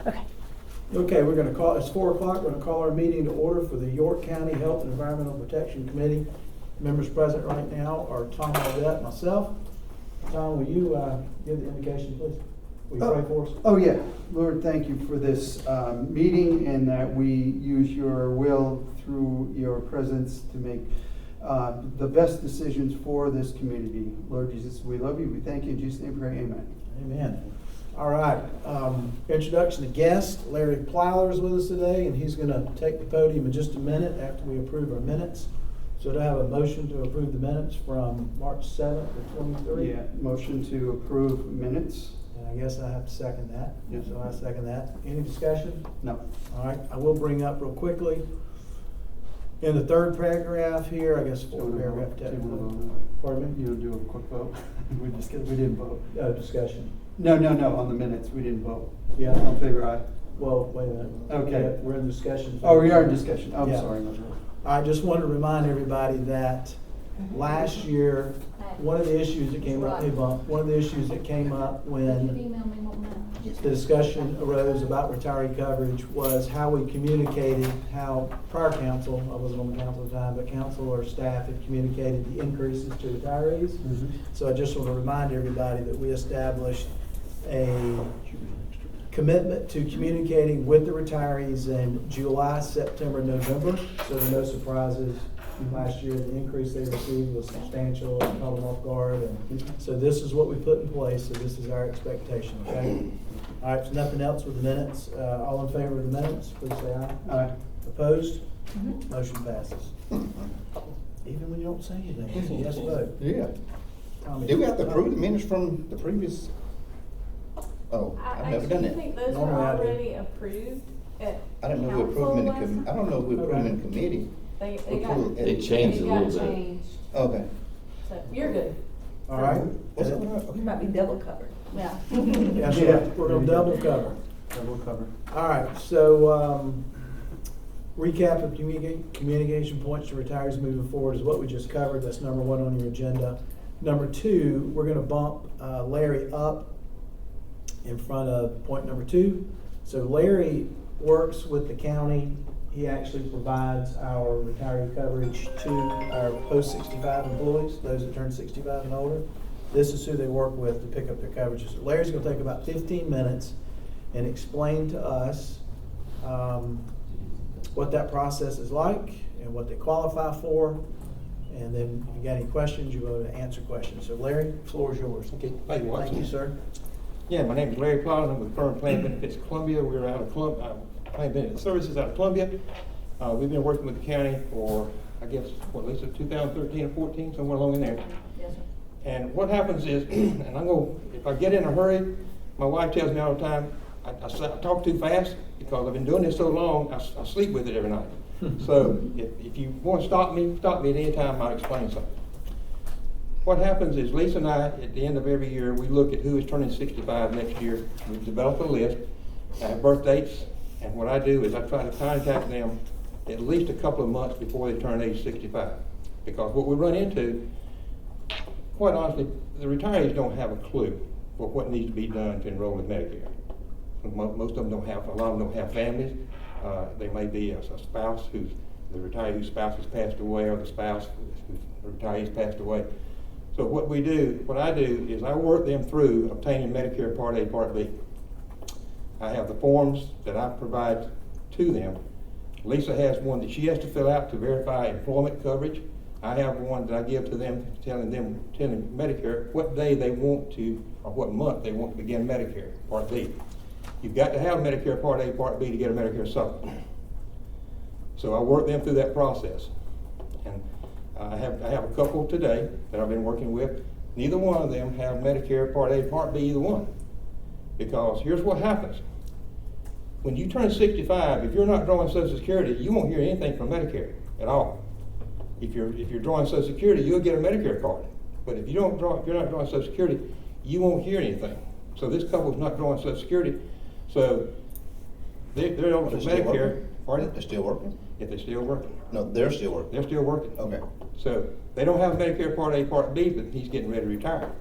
Okay. Okay, we're gonna call, it's 4 o'clock, we're gonna call our meeting to order for the York County Health and Environmental Protection Committee. Members present right now are Tom Audette and myself. Tom, will you give the invocation, please? Will you pray for us? Oh, yeah. Lord, thank you for this meeting and that we use your will through your presence to make the best decisions for this community. Lord Jesus, we love you. We thank you. In Jesus' name we pray, amen. Amen. All right, introduction to guest. Larry Plyler is with us today, and he's gonna take the podium in just a minute after we approve our minutes. So do I have a motion to approve the minutes from March 7th to 23? Yeah, motion to approve minutes. And I guess I have to second that. Yes. So I second that. Any discussion? No. All right, I will bring up real quickly. In the third paragraph here, I guess fourth paragraph technically. Pardon me? You do a quick vote. We didn't vote. Discussion. No, on the minutes, we didn't vote. Yeah. All in favor, aye. Well, wait a minute. Okay. Yeah, we're in discussion. Oh, we are in discussion. I'm Yeah. sorry. I just want to remind everybody that last year, one of the issues that came up, hey, Bump, one of the issues that came up You when email me one minute. the discussion arose about retiree coverage was how we communicated, how prior council, I wasn't on the council at the time, but council or staff had communicated the increases to retirees. So I just want to remind everybody that we established a commitment to communicating with the retirees in July, September, November. So there are no surprises. Last year, the increase they received was substantial and caught them off guard. And so this is what we put in place, so this is our expectation, okay? All right, so nothing else with the minutes. All in favor of the minutes, please say aye. Aye. Opposed? Motion passes. Even when you don't say anything, it's a yes vote. Yeah. Tommy. Do we have to approve the minutes from the previous? Oh, I've never done I that. think those were Normally I do. already approved at I didn't know we approved them in the council last I don't know if we approved them in the committee. They We got, approved It it- changed a it little got bit. changed, Okay. so you're good. All right. What's that one? You might be double covered. Yeah. That's Yeah. right, we're gonna double cover. Double cover. All right, so, recap of communication points to retirees moving forward is what we just covered. That's number one on your agenda. Number two, we're gonna bump Larry up in front of point number two. So Larry works with the county. He actually provides our retiree coverage to our post-65 employees, those that turn 65 and older. This is who they work with to pick up their coverages. So Larry's gonna take about 15 minutes and explain to us what that process is like and what they qualify for. And then if you got any questions, you're able to answer questions. So Larry, the floor is yours. Okay, thank you, Watson. Thank you, sir. Yeah, my name is Larry Plowden. I'm with Firm Plan Benefits Columbia. We're out of Columbia, Plan Benefit Services out of Columbia. We've been working with the county for, I guess, at least 2013 or 14, somewhere along in there. Yes, sir. And what happens is, and I'm gonna, if I get in a hurry, my wife tells me all the time, I talk too fast because I've been doing this so long, I sleep with it every night. So if you want to stop me at any time, I'll explain something. What happens is Lisa and I, at the end of every year, we look at who is turning 65 next year. We develop a list, I have birth dates, and what I do is I try to contact them at least a couple of months before they turn age 65. Because what we run into, quite honestly, the retirees don't have a clue for what needs to be done to enroll in Medicare. Most of them don't have, a lot of them don't have families. They may be a spouse the retiree whose spouse has passed away, or the spouse the retiree has passed away. So what I do is I work them through obtaining Medicare Part A, Part B. I have the forms that I provide to them. Lisa has one that she has to fill out to verify employment coverage. I have one that I give to them, telling Medicare what day they want to, or what month they want to begin Medicare Part B. You've got to have Medicare Part A, Part B to get a Medicare supplement. So I work them through that process. And I have a couple today that I've been working with. Neither one of them have Medicare Part A, Part B, either one. Because here's what happens. When you turn 65, if you're not drawing Social Security, you won't hear anything from Medicare at all. If you're drawing Social Security, you'll get a Medicare card. But if you're not drawing Social Security, you won't hear anything. So this couple's not drawing Social Security. So they're over to Medicare. Pardon? They're still working? If they're still working. No, they're still working. They're still working. Okay. So they don't have Medicare Part A, Part B, but he's getting ready to retire.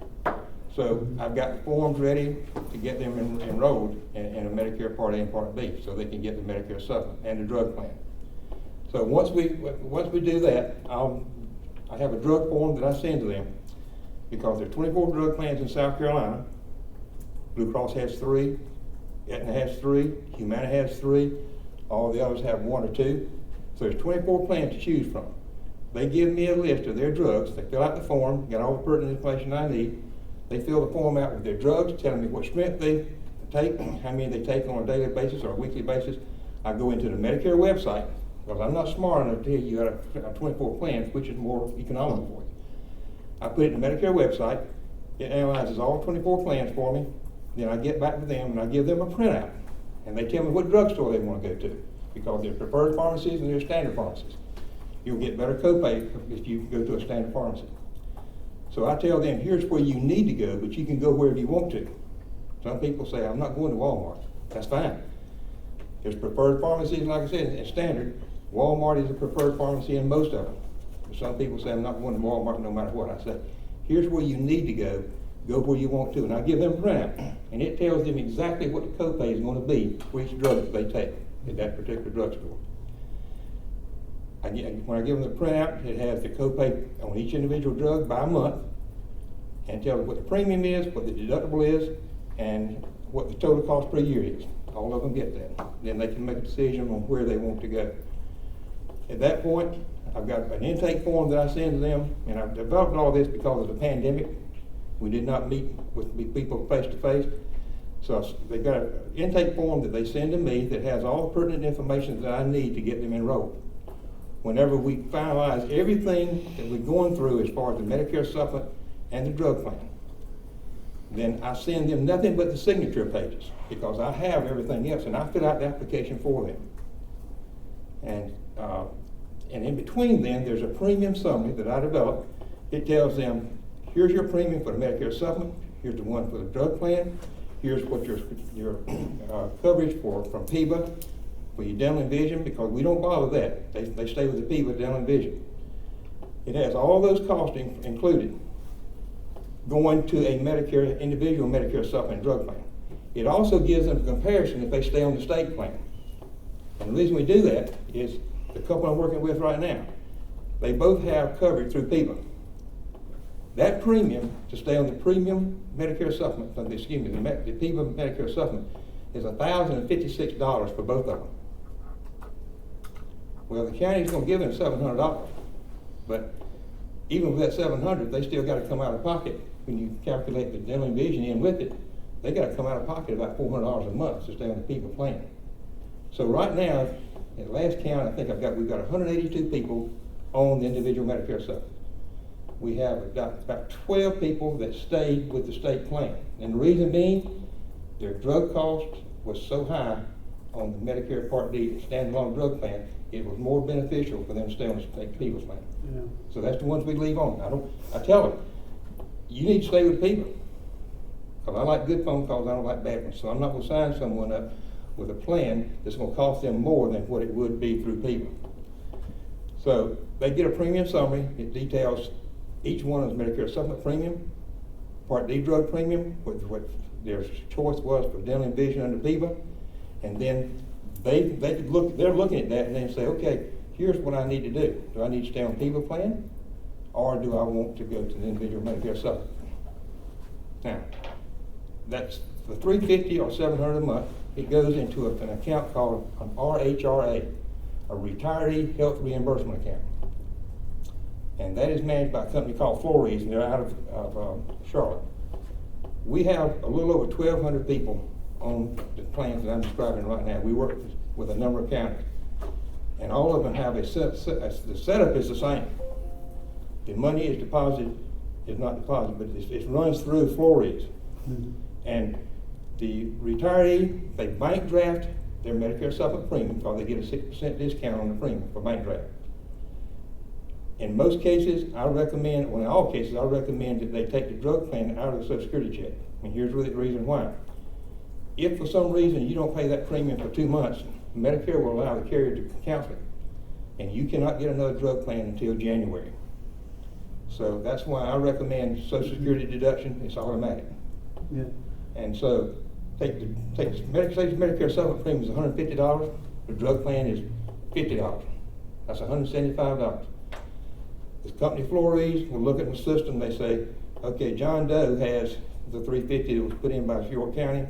So I've got the forms ready to get them enrolled in a Medicare Part A and Part B, so they can get the Medicare supplement and the drug plan. So once we do that, I have a drug form that I send to them, because there are 24 drug plans in South Carolina. Blue Cross has 3, Aetna has 3, Humana has 3, all the others have 1 or 2. So there's 24 plans to choose from. They give me a list of their drugs. They fill out the form, got all the pertinent information I need. They fill the form out with their drugs, telling me what strength they take, how many they take on a daily basis or a weekly basis. I go into the Medicare website, because I'm not smart enough to tell you got 24 plans, which is more economical for you. I put it in the Medicare website. It analyzes all 24 plans for me. Then I get back to them and I give them a printout. And they tell me what drugstore they want to go to, because there's preferred pharmacies and there's standard pharmacies. You'll get better copay if you go to a standard pharmacy. So I tell them, here's where you need to go, but you can go wherever you want to. Some people say, I'm not going to Walmart. That's fine. There's preferred pharmacies, like I said, and standard. Walmart is a preferred pharmacy in most of them. Some people say, I'm not going to Walmart no matter what. I say, here's where you need to go. Go where you want to. And I give them a printout, and it tells them exactly what the copay is going to be for each drug that they take at that particular drugstore. When I give them the printout, it has the copay on each individual drug by month, and tells them what the premium is, what the deductible is, and what the total cost per year is. All of them get that. Then they can make a decision on where they want to go. At that point, I've got an intake form that I send to them, and I've developed all this because of the pandemic. We did not meet with people face to face. So they've got an intake form that they send to me that has all the pertinent information that I need to get them enrolled. Whenever we finalize everything that we're going through as far as the Medicare supplement and the drug plan, then I send them nothing but the signature pages, because I have everything else, and I fill out the application for them. And in between then, there's a premium summary that I developed. It tells them, here's your premium for the Medicare supplement, here's the one for the drug plan, here's what your coverage from PIVA, for your dental and vision, because we don't bother that. They stay with the PIVA, dental and vision. It has all those costs included going to a Medicare, individual Medicare supplement drug plan. It also gives them a comparison if they stay on the state plan. And the reason we do that is the couple I'm working with right now, they both have coverage through PIVA. That premium to stay on the premium Medicare supplement, the PIVA Medicare supplement, is $1,056 for both of them. Well, the county's going to give them $700, but even with that $700, they still got to come out of pocket. When you calculate the dental and vision in with it, they got to come out of pocket about $400 a month to stay on the PIVA plan. So right now, at last count, I think we've got 182 people on the individual Medicare supplement. We have about 12 people that stayed with the state plan. And the reason being, their drug cost was so high on the Medicare Part D standalone drug plan, it was more beneficial for them to stay on the state PIVA plan. Yeah. So that's the ones we leave on. I tell them, you need to stay with PIVA. Because I like good phone calls, I don't like bad ones. So I'm not going to sign someone up with a plan that's going to cost them more than what it would be through PIVA. So they get a premium summary. It details each one of the Medicare supplement premium, Part D drug premium, what their choice was for dental and vision under PIVA, and then they're looking at that and they say, okay, here's what I need to do. Do I need to stay on PIVA plan, or do I want to go to the individual Medicare supplement? Now, that's the $350 or $700 a month. It goes into an account called an RHRA, a Retiree Health Reimbursement Account. And that is managed by a company called Flores, and they're out of Charlotte. We have a little over 1,200 people on the plans that I'm describing right now. We work with a number of counties, and all of them have the setup is the same. The money is not deposited, but it runs through Flores. Mm-hmm. And the retiree, they bank draft their Medicare supplement premium, because they get a 6% discount on the premium for bank draft. In most cases, in all cases, I recommend that they take the drug plan out of the Social Security check. And here's really the reason why. If for some reason you don't pay that premium for 2 months, Medicare will allow the carrier to cancel it. And you cannot get another drug plan until January. So that's why I recommend Social Security deduction, it's automatic. Yeah. And so, Medicare supplement premium is $150, the drug plan is $50. That's $175. The company Flores will look at the system, they say, okay, John Doe has the $350 that was put in by York County.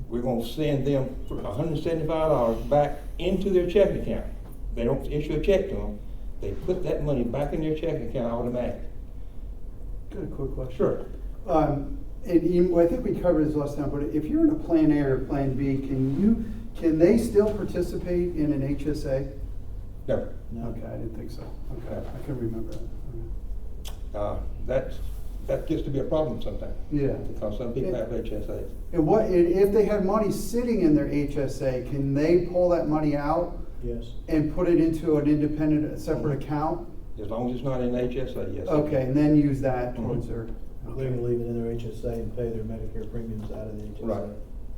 We're gonna send them $175 back into their checking account. They don't issue a check to them, they put that money back in their checking account automatically. Good, quick question. Sure. I think we covered this last time, but if you're in a Plan A or Plan B, can they still participate in an HSA? No. No. Okay, I didn't think so. Okay, I couldn't remember that. That gets to be a problem sometimes. Yeah. Because some people have HSAs. And if they had money sitting in their HSA, can they pull that money out Yes. and put it into an independent, separate account? As long as it's not in HSA, yes. Okay, and then use that towards their. They can leave it in their HSA and pay their Medicare premiums out of the HSA. Right.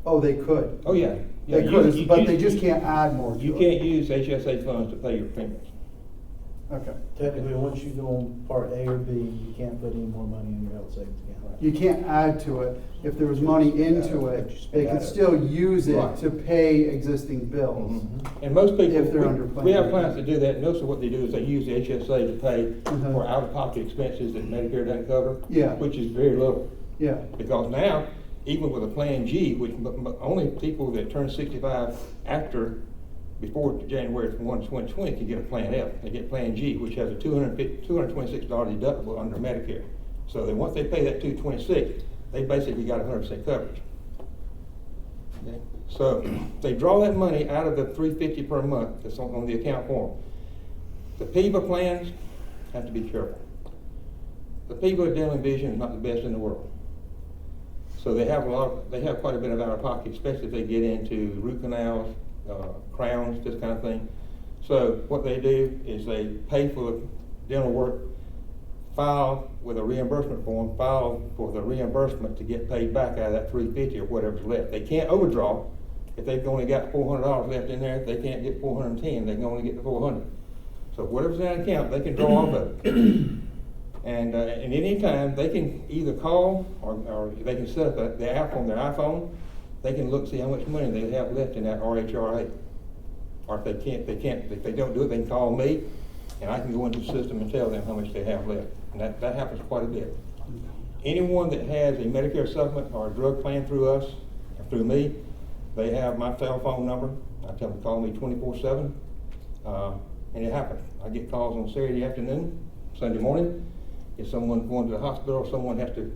Oh, they could. Oh, yeah. Yeah, They could, but they just can't add more to it. You can't use HSA funds to pay your premiums. Okay. Technically, once you go on Part A or B, you can't put any more money in your health savings account. You can't add to it. If there was money into it, they could still use it Right. to pay existing bills. And most people, If they're under plan. we have clients that do that, and most of what they do is they use the HSA to pay Uh-huh. for out-of-pocket expenses that Medicare doesn't cover. Yeah. Which is very little. Yeah, Because now, even with a Plan G, which only people that turn 65 before January 1, 2020 can get a Plan F. They get Plan G, which has a $226 deductible under Medicare. So then once they pay that $226, they basically got 100% coverage. Okay? So they draw that money out of the $350 per month that's on the account form. The PIVA plans have to be careful. The PIVA dental and vision is not the best in the world. So they have quite a bit of out of pocket, especially if they get into root canals, crowns, this kind of thing. So what they do is they pay for the dental work, file with a reimbursement form, file for the reimbursement to get paid back out of that $350 or whatever's left. They can't overdraw. If they've only got $400 left in there, they can't get $410, they can only get the $400. So whatever's in that account, they can draw off of it. And at any time, they can either call or they can set up the app on their iPhone. They can look, see how much money they have left in that RHRA. Or if they don't do it, they can call me, and I can go into the system and tell them how much they have left. And that happens quite a bit. Anyone that has a Medicare supplement or a drug plan through us, or through me, they have my cell phone number. I tell them to call me 24/7. And it happens. I get calls on Saturday afternoon, Sunday morning. If someone's going to the hospital, someone has to,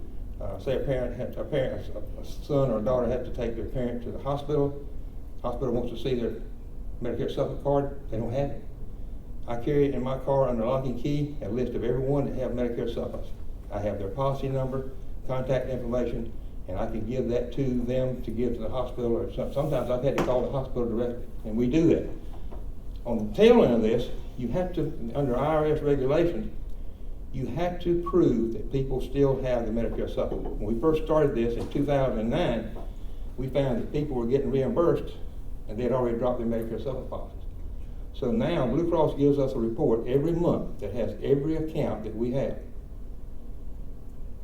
say a son or a daughter has to take their parent to the hospital. Hospital wants to see their Medicare supplement card, they don't have it. I carry it in my car under lock and key, a list of everyone that have Medicare supplements. I have their policy number, contact information, and I can give that to them to give to the hospital, or sometimes I've had to call the hospital directly, and we do that. On the tail end of this, you have to, under IRS regulations, you have to prove that people still have the Medicare supplement. When we first started this in 2009, we found that people were getting reimbursed and they had already dropped their Medicare supplement policies. So now Blue Cross gives us a report every month that has every account that we have.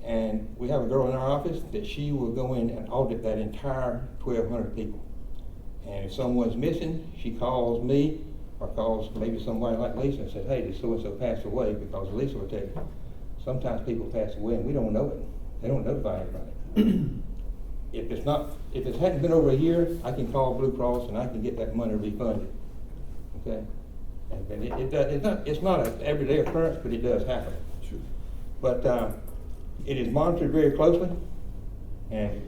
And we have a girl in our office that she will go in and audit that entire 1,200 people. And if someone's missing, she calls me or calls maybe somebody like Lisa and says, hey, did so-and-so pass away? Because Lisa will tell you, sometimes people pass away and we don't know it. They don't notify everybody. If it hadn't been over a year, I can call Blue Cross and I can get that money refunded. Okay? And it's not an everyday occurrence, but it does happen. Sure. But it is monitored very closely, and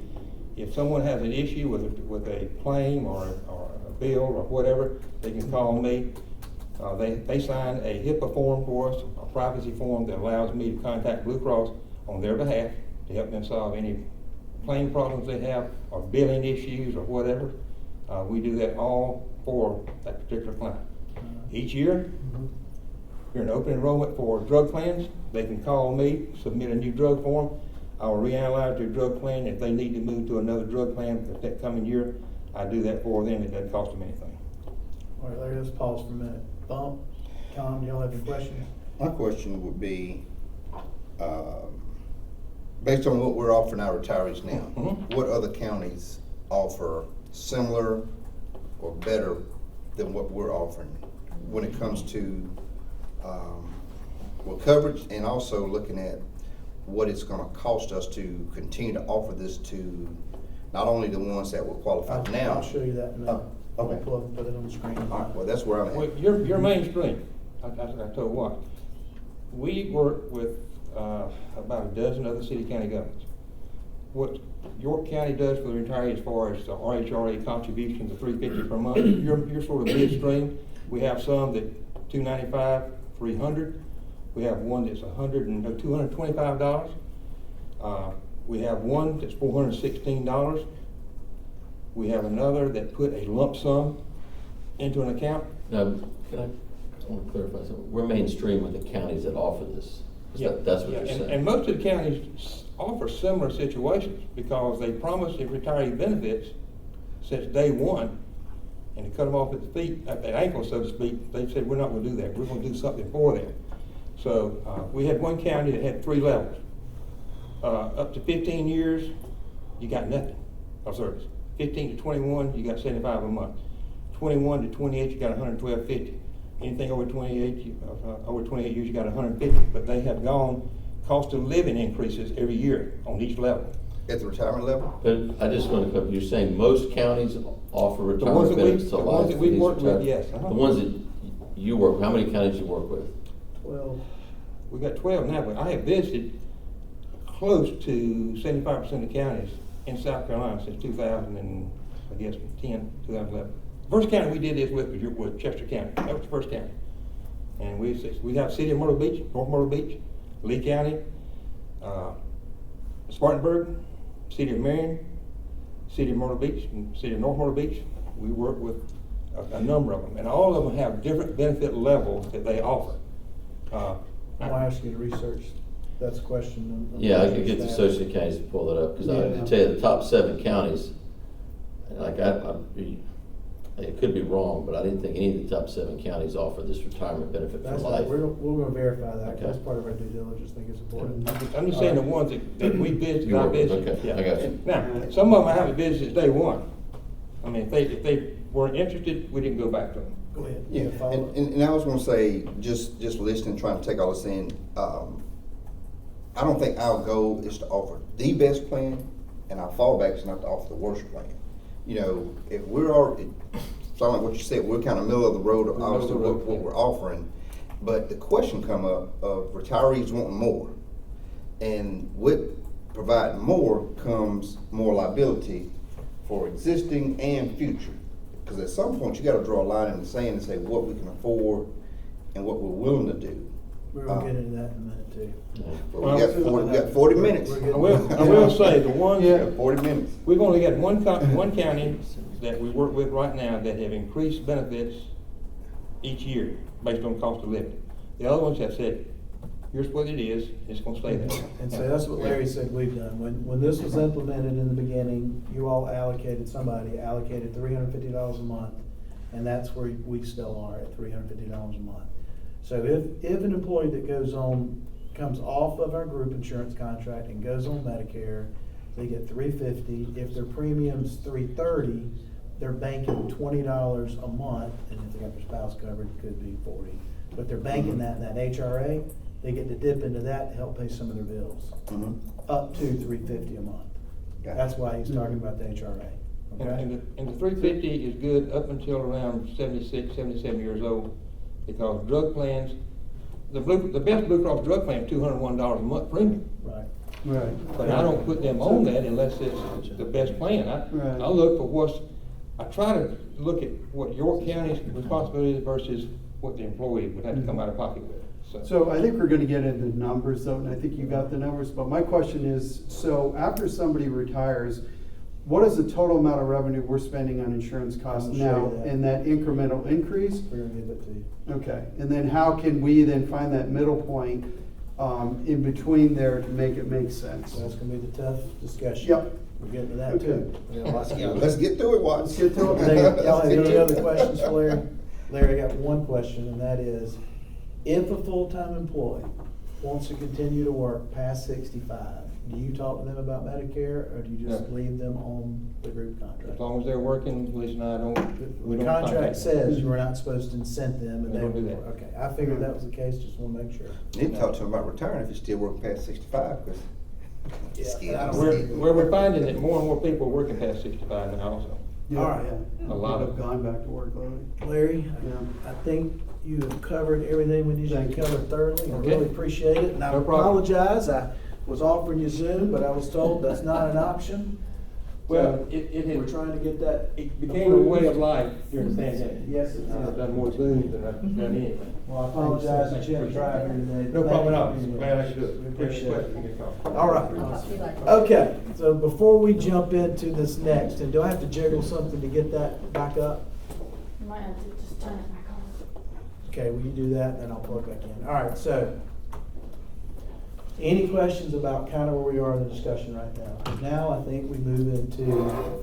if someone has an issue with a claim or a bill or whatever, they can call me. They sign a HIPAA form for us, a privacy form that allows me to contact Blue Cross on their behalf to help them solve any claim problems they have or billing issues or whatever. We do that all for that particular client. Each year, you're in open enrollment for drug plans. They can call me, submit a new drug form. I will reanalyze their drug plan. If they need to move to another drug plan for that coming year, I do that for them. It doesn't cost them anything. All right, Larry, let's pause for a minute. Bump, Tom, y'all have any questions? My question would be, based on what we're offering our retirees now, Mhm. what other counties offer similar or better than what we're offering when it comes to, well, coverage, and also looking at what it's gonna cost us to continue to offer this to not only the ones that were qualified now. I'll show you that in a minute. Oh, okay. Pull it, put it on the screen. All right, well, that's where I'm Well, at. your mainstream, I told what, we work with, about a dozen other city county governments. What York County does for the retiree as far as the RHRA contributions of $350 per month, you're sort of midstream. We have some that $295, $300. We have one that's $225. We have one that's $416. We have another that put a lump sum into an account. Now, can I want to clarify something? We're mainstream with the counties that offer this. That's what Yeah, you're saying. And most of the counties offer similar situations because they promise the retiree benefits since day one. And to cut them off at the feet, at the ankle, so to speak, they said, we're not gonna do that. We're gonna do something for them. So, we had one county that had 3 levels. Up to 15 years, you got nothing of service. 15 to 21, you got 75 a month. 21 to 28, you got 112.50. Anything over 28, over 28 years, you got 150. But they have gone cost of living increases every year on each level. At the retirement level? But I just want to clarify, you're saying most counties offer ones retirement that we- benefits to the life ones that for we these work with, retired- yes, uh-huh. The ones that you work, how many counties you work with? Well, We got 12 now, but I have visited close to 75% of counties in South Carolina since 2000 and, I guess, 2011. First county we did this with was Chester County. That was the first county. And we have City of Myrtle Beach, North Myrtle Beach, Lee County, Spartanburg, City of Marion, City of Myrtle Beach, and City of North Myrtle Beach. We work with a number of them, and all of them have different benefit levels that they offer. I'll ask you to research. That's a question. Yeah, I could get the associated counties to pull it up, because I Yeah. can tell you the top 7 counties, like it could be wrong, but I didn't think any of the top 7 counties offer this retirement benefit for That's, life. we're gonna verify that. Okay. That's part of our due diligence. I think it's important. I'm just saying the ones that we visited, You I work with, visited. okay, yeah. I got you. Now, some of them I haven't visited since day one. I mean, if they weren't interested, we didn't go back to them. Go ahead. Yeah, Follow up. and I was gonna say, just listening, trying to take all this in, I don't think our goal is to offer the best plan, and our fallback is not to offer the worst plan. You know, if we're already, sound like what you said, we're kind of middle of the road of Middle of the obviously road, what yeah. we're offering. But the question come up of retirees wanting more. And with providing more comes more liability for existing and future. Because at some point, you gotta draw a line in the sand and say what we can afford and what we're willing to do. We're gonna get into that in a minute too. But we got 40 minutes. We're I getting- will say, the ones, We got 40 minutes. we've only got one county that we work with right now that have increased benefits each year based on cost of living. The other ones have said, here's what it is, it's gonna stay there. And so that's what Larry said we've done. When this was implemented in the beginning, you all somebody allocated $350 a month, and that's where we still are at $350 a month. So if an employee that comes off of our group insurance contract and goes on Medicare, they get $350. If their premium's $330, they're banking $20 a month, and if they got their spouse covered, it could be $40. But they're banking that in that HRA, they get to dip into that to help pay some of their bills, up to $350 a month. Got it. That's why he's talking about the HRA, okay? And the 350 is good up until around 76, 77 years old, because drug plans, the best Blue Cross drug plan is $201 a month premium. Right. Right. But I don't put them on that unless it's the best plan. Right. I look for I try to look at what York County's responsibility is versus what the employee would have to come out of pocket with. So I think we're gonna get into numbers though, and I think you got the numbers, but my question is, so after somebody retires, what is the total amount of revenue we're spending on insurance costs I'll show now, you that. and that incremental increase? We're gonna give it to you. Okay, and then how can we then find that middle point, in between there to make it make sense? So that's gonna be the tough discussion. Yep. We're getting to that too. Okay. We got lots of- Let's get through it, Watts. Let's get to it. Y'all have any other questions for Larry? Larry, I got one question, and that is, if a full-time employee wants to continue to work past 65, do you talk to them about Medicare, or do you just No. leave them on the group contract? As long as they're working, Lisa and I we The don't contract contact them. says you are not supposed to incent them, and We they don't do will. that. Okay, I figured that was the case, just wanna make sure. Need to talk to him about retiring if he's still working past 65, because. Yeah, I don't- We're finding that more and more people are working past 65 now also. Yeah, All right. yeah. A lot of- People have gone back to work lately. Larry, Yeah. I think you have covered everything we need you to Thank you. cover thoroughly. I Okay. really appreciate it, and I No problem. apologize. I was offering you Zoom, but I was told that's not an option. Well, So, it we're trying to get that. It became a way of life during the pandemic. Yes, it I've did. done more Zooms than I've done anything. Well, I apologize that you had to drive here today. No problem at all. Thank you. Glad I could do it. We appreciate it. Any questions, you can call. All right. I'll talk to you later. Okay, so before we jump into this next, and do I have to jiggle something to get that back up? You might have to just turn it back on. Okay, will you do that, then I'll plug back in. All right, so, any questions about kind of where we are in the discussion right now? Now, I think we move into,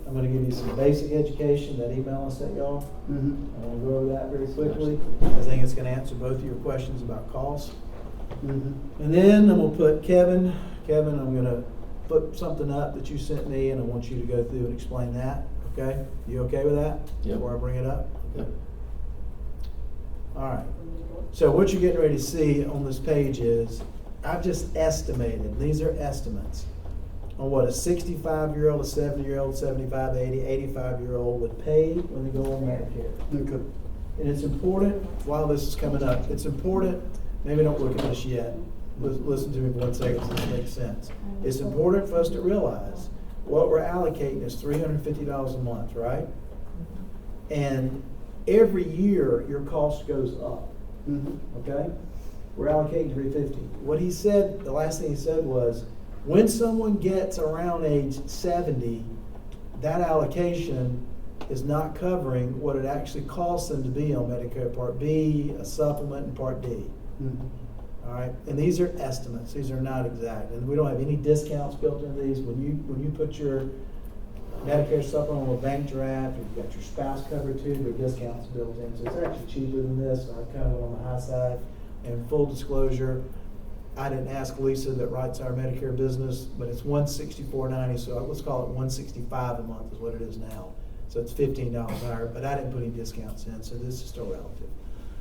I'm gonna give you some basic education, that email I sent y'all. Mhm. I wanna go over that very quickly. I think it's gonna answer both of your questions about costs. Mhm. And then I'm gonna put Kevin, I'm gonna put something up that you sent me, and I want you to go through and explain that, okay? You okay with that? Yep. Before I bring it up? Yep. All right. So what you're getting ready to see on this page is, I've just estimated, these are estimates, on what a 65-year-old, a 70-year-old, 75, 80, 85-year-old would pay when they go on Medicare. Okay. And it's important, while this is coming up, it's important, maybe don't look at this yet. Listen to me for 1 second, so this makes sense. It's important for us to realize what we're allocating is $350 a month, right? And every year, your cost goes up, Mhm. okay? We're allocating $350. What he said, the last thing he said was, when someone gets around age 70, that allocation is not covering what it actually costs them to be on Medicare Part B, a supplement, and Part D. Mhm. All right, and these are estimates, these are not exact, and we don't have any discounts built into these. When you put your Medicare supplement on a bank draft, you've got your spouse covered too, there are discounts built in, so it's actually cheaper than this, so I kind of went on the high side. And full disclosure, I didn't ask Lisa that writes our Medicare business, but it's $164.90, so let's call it $165 a month is what it is now. So it's $15 higher, but I didn't put any discounts in, so this is still relative.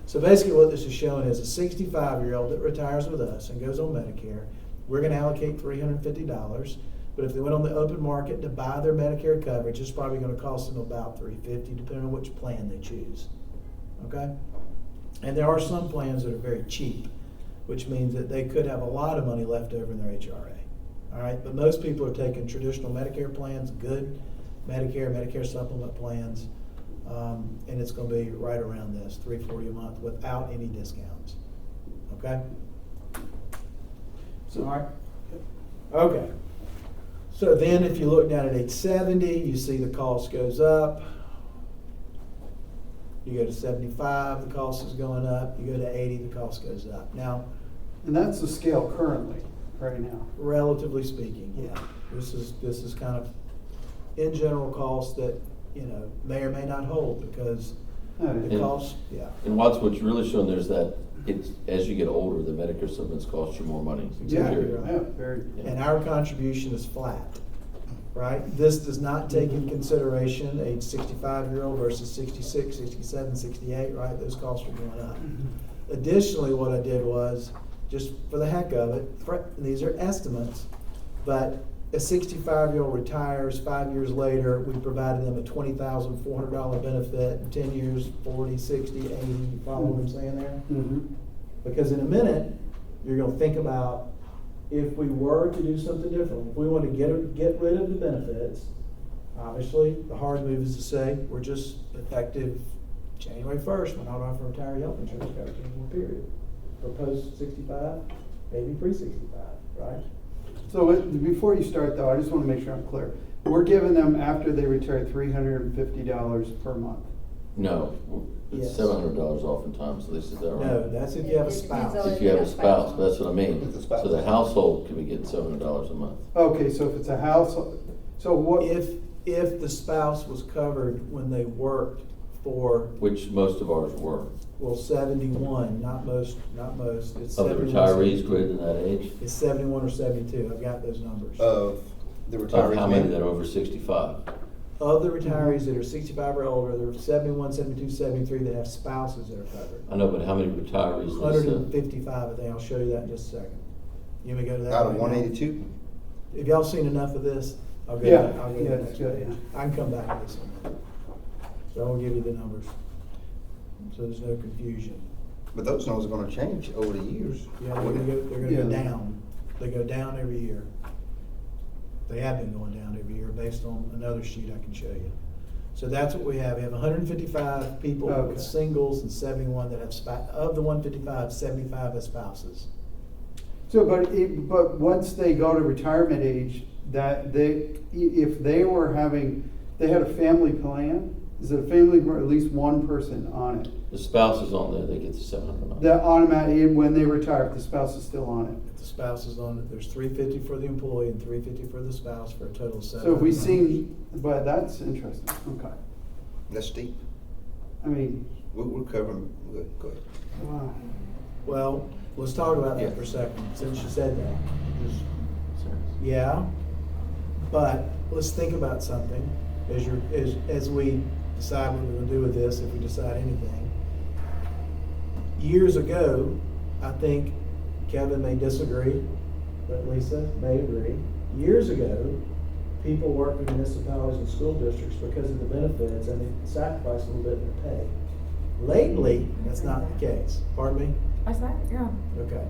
So basically what this is showing is a 65-year-old that retires with us and goes on Medicare, we're gonna allocate $350, but if they went on the open market to buy their Medicare coverage, it's probably gonna cost them about $350, depending on which plan they choose, okay? And there are some plans that are very cheap, which means that they could have a lot of money left over in their HRA, all right? But most people are taking traditional Medicare plans, good Medicare supplement plans, and it's gonna be right around this, $340 a month without any discounts, okay? So, all right? Okay. So then if you look down at age 70, you see the cost goes up. You go to 75, the cost is going up. You go to 80, the cost goes up. Now, And that's the scale currently, right now. relatively speaking, yeah, this is kind of in general cost that, you know, may or may not hold because That the is- cost, yeah. And what's really showing there's that, it's, as you get older, the Medicare supplements cost you more money. Yeah, Period. yeah, very. And our contribution is flat, right? This does not take in consideration age 65-year-old versus 66, 67, 68, right? Those costs are going up. Additionally, what I did was, just for the heck of it, these are estimates, but a 65-year-old retires 5 years later, we provided them a $20,400 benefit, in 10 years, 40, 60, 80, you follow what I'm saying there? Mhm. Because in a minute, you're gonna think about, if we were to do something different, if we want to get rid of the benefits, obviously, the hard move is to say, we're just effective January 1st, we're not offering retiree health insurance coverage anymore, period. For post 65, maybe pre-65, right? So before you start though, I just want to make sure I'm clear. We're giving them, after they retire, $350 per month. No, it's Yes. $700 oftentimes, at least is that right? No, that's if you have a It depends spouse. on- If you have a spouse, that's what I mean. It's a spouse. So the household could be getting $700 a month. Okay, so if it's a household, so what? If the spouse was covered when they worked for, which most of ours were. well, 71, not most, it's Of the 71. retirees greater than that age? It's 71 or 72, I've got those numbers. Of the Of retirees. how many that are over 65? Of the retirees that are 65 or older, there are 71, 72, 73 that have spouses that are covered. I know, but how many retirees, Lisa? 155, I think, I'll show you that in just a second. You want me to go to that? Out of right now? 182? If y'all seen enough of this, I'll go, Yeah, I'll go to yeah, the it's next good, page. yeah. I can come back to this one. So I'll give you the numbers, so there's no confusion. But those numbers are gonna change over the years. Yeah, they're gonna go Yeah. down. They go down every year. They have been going down every year based on another sheet I can show you. So that's what we have. We have 155 people Okay. with singles and 71 that have of the 155, 75 have spouses. So, but once they go to retirement age, that if they were having, they had a family plan, is it a family where at least one person on it? The spouse is on there, they get the 700 miles. That automatically, when they retire, if the spouse is still on it. If the spouse is on it, there's $350 for the employee and $350 for the spouse for a total of $700. So if we seen, but that's interesting, okay. That's steep. I mean, We're covering, good, go ahead. wow. Well, let's talk about Yeah. that for a second, since you said that. Yeah, but let's think about something as we decide what we're gonna do with this, if we decide anything. Years ago, I think Kevin may disagree, but Lisa may agree. Years ago, people worked in municipalities and school districts because of the benefits and they sacrificed a little bit in their pay. Lately, that's not the case. Pardon me? I said, yeah. Okay.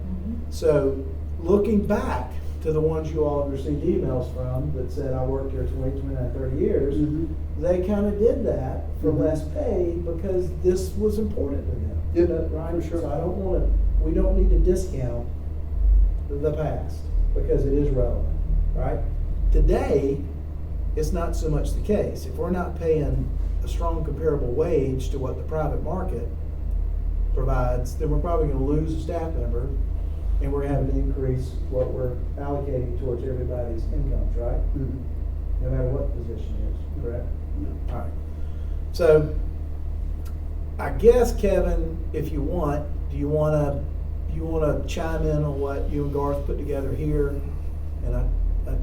So, looking back to the ones you all have received emails from that said, I worked here 20, 29, 30 years, Mhm. they kind of did that for Mhm. less pay because this was important to them. Yep, Right? for sure. So I don't want to, we don't need to discount the past because it is relevant, right? Today, it's not so much the case. If we're not paying a strong comparable wage to what the private market provides, then we're probably going to lose a staff member and we're having to increase what we're allocating towards everybody's incomes, right? Mhm. No matter what the position is, correct? Yeah. All right. So, I guess, Kevin, if you want, do you wanna chime in on what you and Garth put together here? And I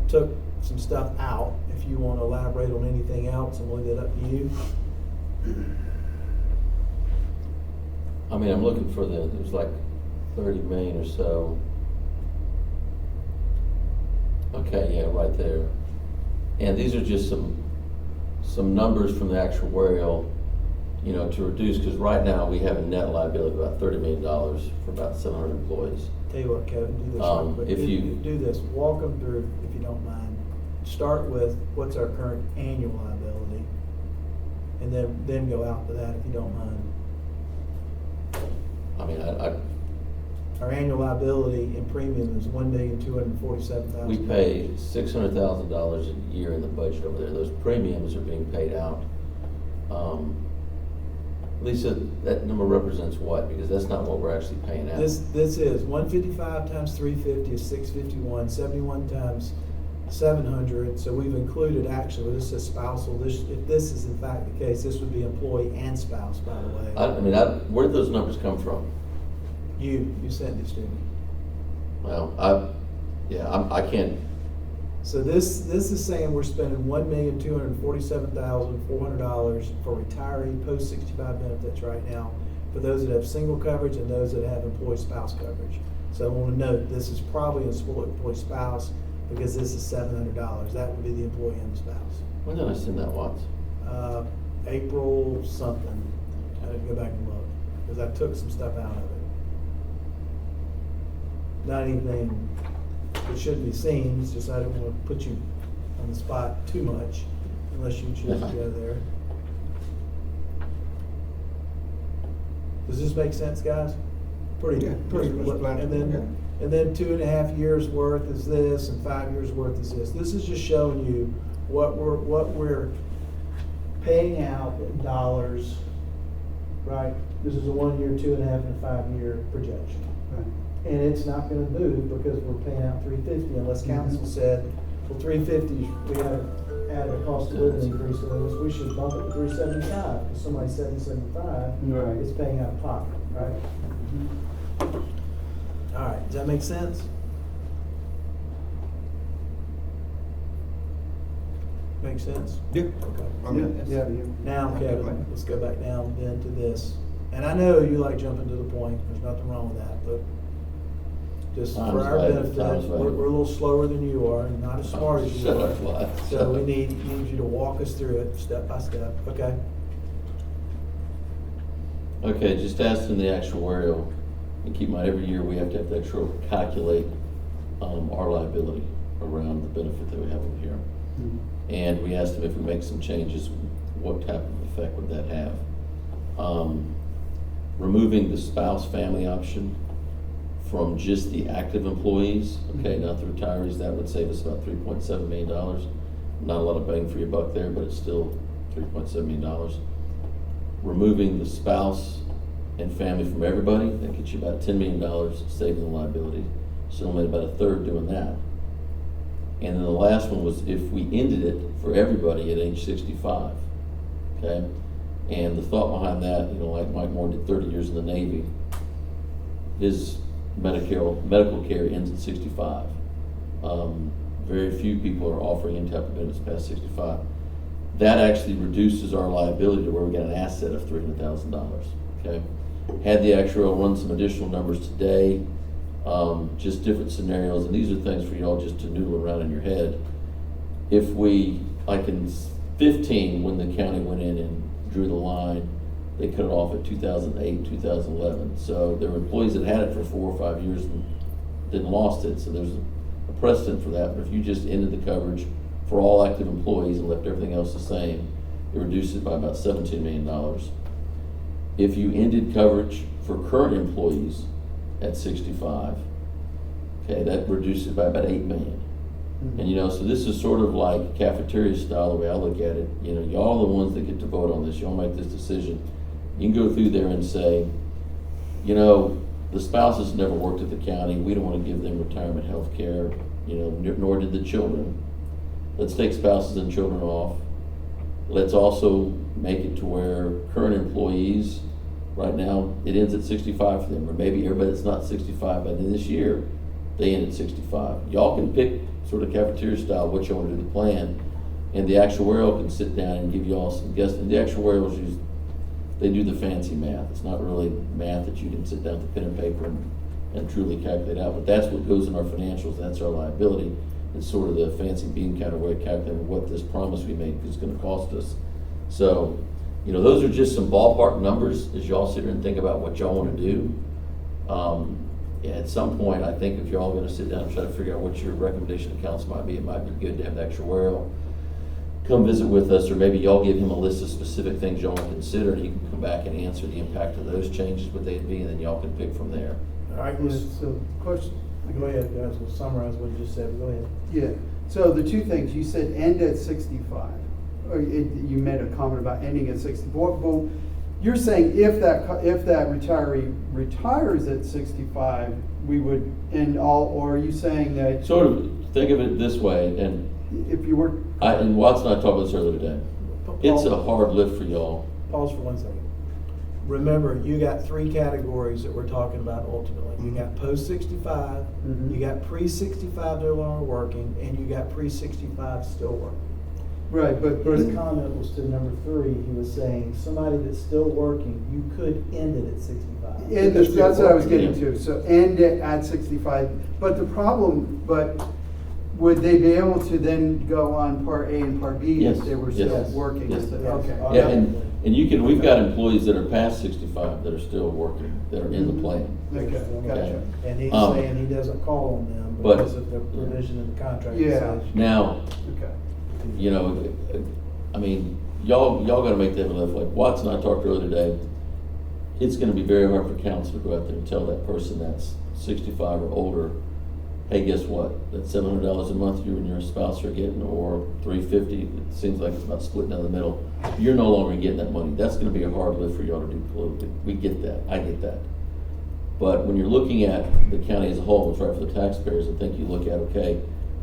took some stuff out. If you wanna elaborate on anything else, I'm gonna leave that up to you. I mean, I'm looking for there's like 30 million or so. Okay, yeah, right there. And these are just some numbers from the actuarial, you know, to reduce, because right now we have a net liability of about $30 million for about 700 employees. Tell you what, Kevin, do this real quick. If you- Do this, walk them through, if you don't mind. Start with, what's our current annual liability? And then go out to that, if you don't mind. I mean, Our annual liability in premium is $1,247,000. we pay $600,000 a year in the budget over there. Those premiums are being paid out. Lisa, that number represents what? Because that's not what we're actually paying out. This is 155 times 350 is 651, 71 times 700. So we've included, actually, this is spousal. If this is in fact the case, this would be employee and spouse, by the way. I mean, where did those numbers come from? You sent these to me. Well, I can't, So this is saying we're spending $1,247,400 for retiree post-65 benefits right now, for those that have single coverage and those that have employee spouse coverage. So I want to note, this is probably an employee spouse, because this is $700. That would be the employee and the spouse. when did I send that, Watts? April something. I had to go back and look, because I took some stuff out of it. Not anything that shouldn't be seen, it's just I didn't want to put you on the spot too much, unless you choose to go there. Does this make sense, guys? Pretty, Yeah, pretty, pretty much and then 2.5 years worth is this, and 5 years worth is this. This is just showing you what we're paying out in dollars, right? This is a 1 year, 2.5, and a 5 year projection. Right. And it's not gonna move because we're paying out $350 unless council said, well, $350, we gotta had a cost of living increase in this, we should bump it to 375, because somebody's 775 Right. is paying out of pocket, right? All right, does that make sense? Make sense? Yeah. Okay. I mean, that's- Yeah, yeah. Now, Kevin, let's go back down then to this. And I know you like jumping to the point, there's nothing wrong with that, but just for Time's our valuable, benefit, time's we're valuable. a little slower than you are and not as smart as you Shut are. up, Clyde. So we need you to walk us through it step by step, okay? Okay, just asking the actuarial, and keep in mind, every year we have to have the actuarial calculate, our liability around the benefit that we have in here. Mhm. And we asked them if we make some changes, what type of effect would that have? Removing the spouse family option from just the active employees, okay, not the retirees, that would save us about $3.7 million. Not a lot of bang for your buck there, but it's still $3.7 million. Removing the spouse and family from everybody, that gets you about $10 million saving the liability. So only about a third doing that. And then the last one was if we ended it for everybody at age 65, okay? And the thought behind that, you know, like Mike Moore did 30 years in the Navy, his medical care ends at 65. Very few people are offering any type of benefits past 65. That actually reduces our liability to where we got an asset of $300,000, okay? Had the actuarial run some additional numbers today, just different scenarios, and these are things for y'all just to noodle around in your head. If we, like in 15, when the county went in and drew the line, they cut it off at 2008, 2011. So there were employees that had it for 4 or 5 years and then lost it, so there's a precedent for that. But if you just ended the coverage for all active employees and left everything else the same, it reduced it by about $17 million. If you ended coverage for current employees at 65, okay, that reduced it by about $8 million. And you know, so this is sort of like cafeteria style, the way I look at it. You know, y'all are the ones that get to vote on this. Y'all make this decision. You can go through there and say, you know, the spouses never worked at the county. We don't want to give them retirement health care, you know, nor did the children. Let's take spouses and children off. Let's also make it to where current employees, right now, it ends at 65 for them, or maybe everybody that's not 65 by the end of this year, they end at 65. Y'all can pick sort of cafeteria style what you want to do the plan, and the actuarial can sit down and give you all some guesses. And the actuarials they do the fancy math. It's not really math that you can sit down with a pen and paper and truly calculate out, but that's what goes in our financials. That's our liability. It's sort of the fancy bean kind of way of calculating what this promise we made is going to cost us. So, you know, those are just some ballpark numbers as y'all sit here and think about what y'all want to do. At some point, I think if you're all going to sit down and try to figure out what your recommendation to council might be, it might be good to have the actuarial come visit with us, or maybe y'all give him a list of specific things y'all want to consider, and he can come back and answer the impact of those changes, what they'd be, and then y'all can pick from there. All right, Yeah, so, question, go ahead, guys, we'll summarize what you just said, go ahead. yeah, so the two things, you said end at 65, or you made a comment about ending at 64, but you're saying if that retiree retires at 65, we would end all, or are you saying that Sort of think of it this way, and if you were, and Watson and I talked about this earlier today. It's a hard lift for y'all. Pause for 1 second. Remember, you got 3 categories that we're talking about ultimately. You got post 65, Mhm. you got pre 65 no longer working, and you got pre 65 still working. right, but His comment was to number 3. He was saying somebody that's still working, you could end it at 65. and that's what I was getting to, so end it at 65, but the problem, would they be able to then go on part A and part B Yes, if they were yes. still working? Yes. Okay. Yeah, and you can, we've got employees that are past 65 that are still working, that are in the plan. Okay, gotcha. And he's Um, saying he doesn't call on them but- because of the provision in the contract. that Yeah. says- Now, Okay. you know, I mean, y'all gotta make that lift. Like Watson and I talked earlier today, it's gonna be very hard for council to go out there and tell that person that's 65 or older, hey, guess what? That $700 a month you and your spouse are getting, or $350, it seems like it's about splitting down the middle. You're no longer getting that money. That's gonna be a hard lift for y'all to do politically. We get that, I get that. But when you're looking at the county as a whole, it's right for the taxpayers, I think you look at, okay,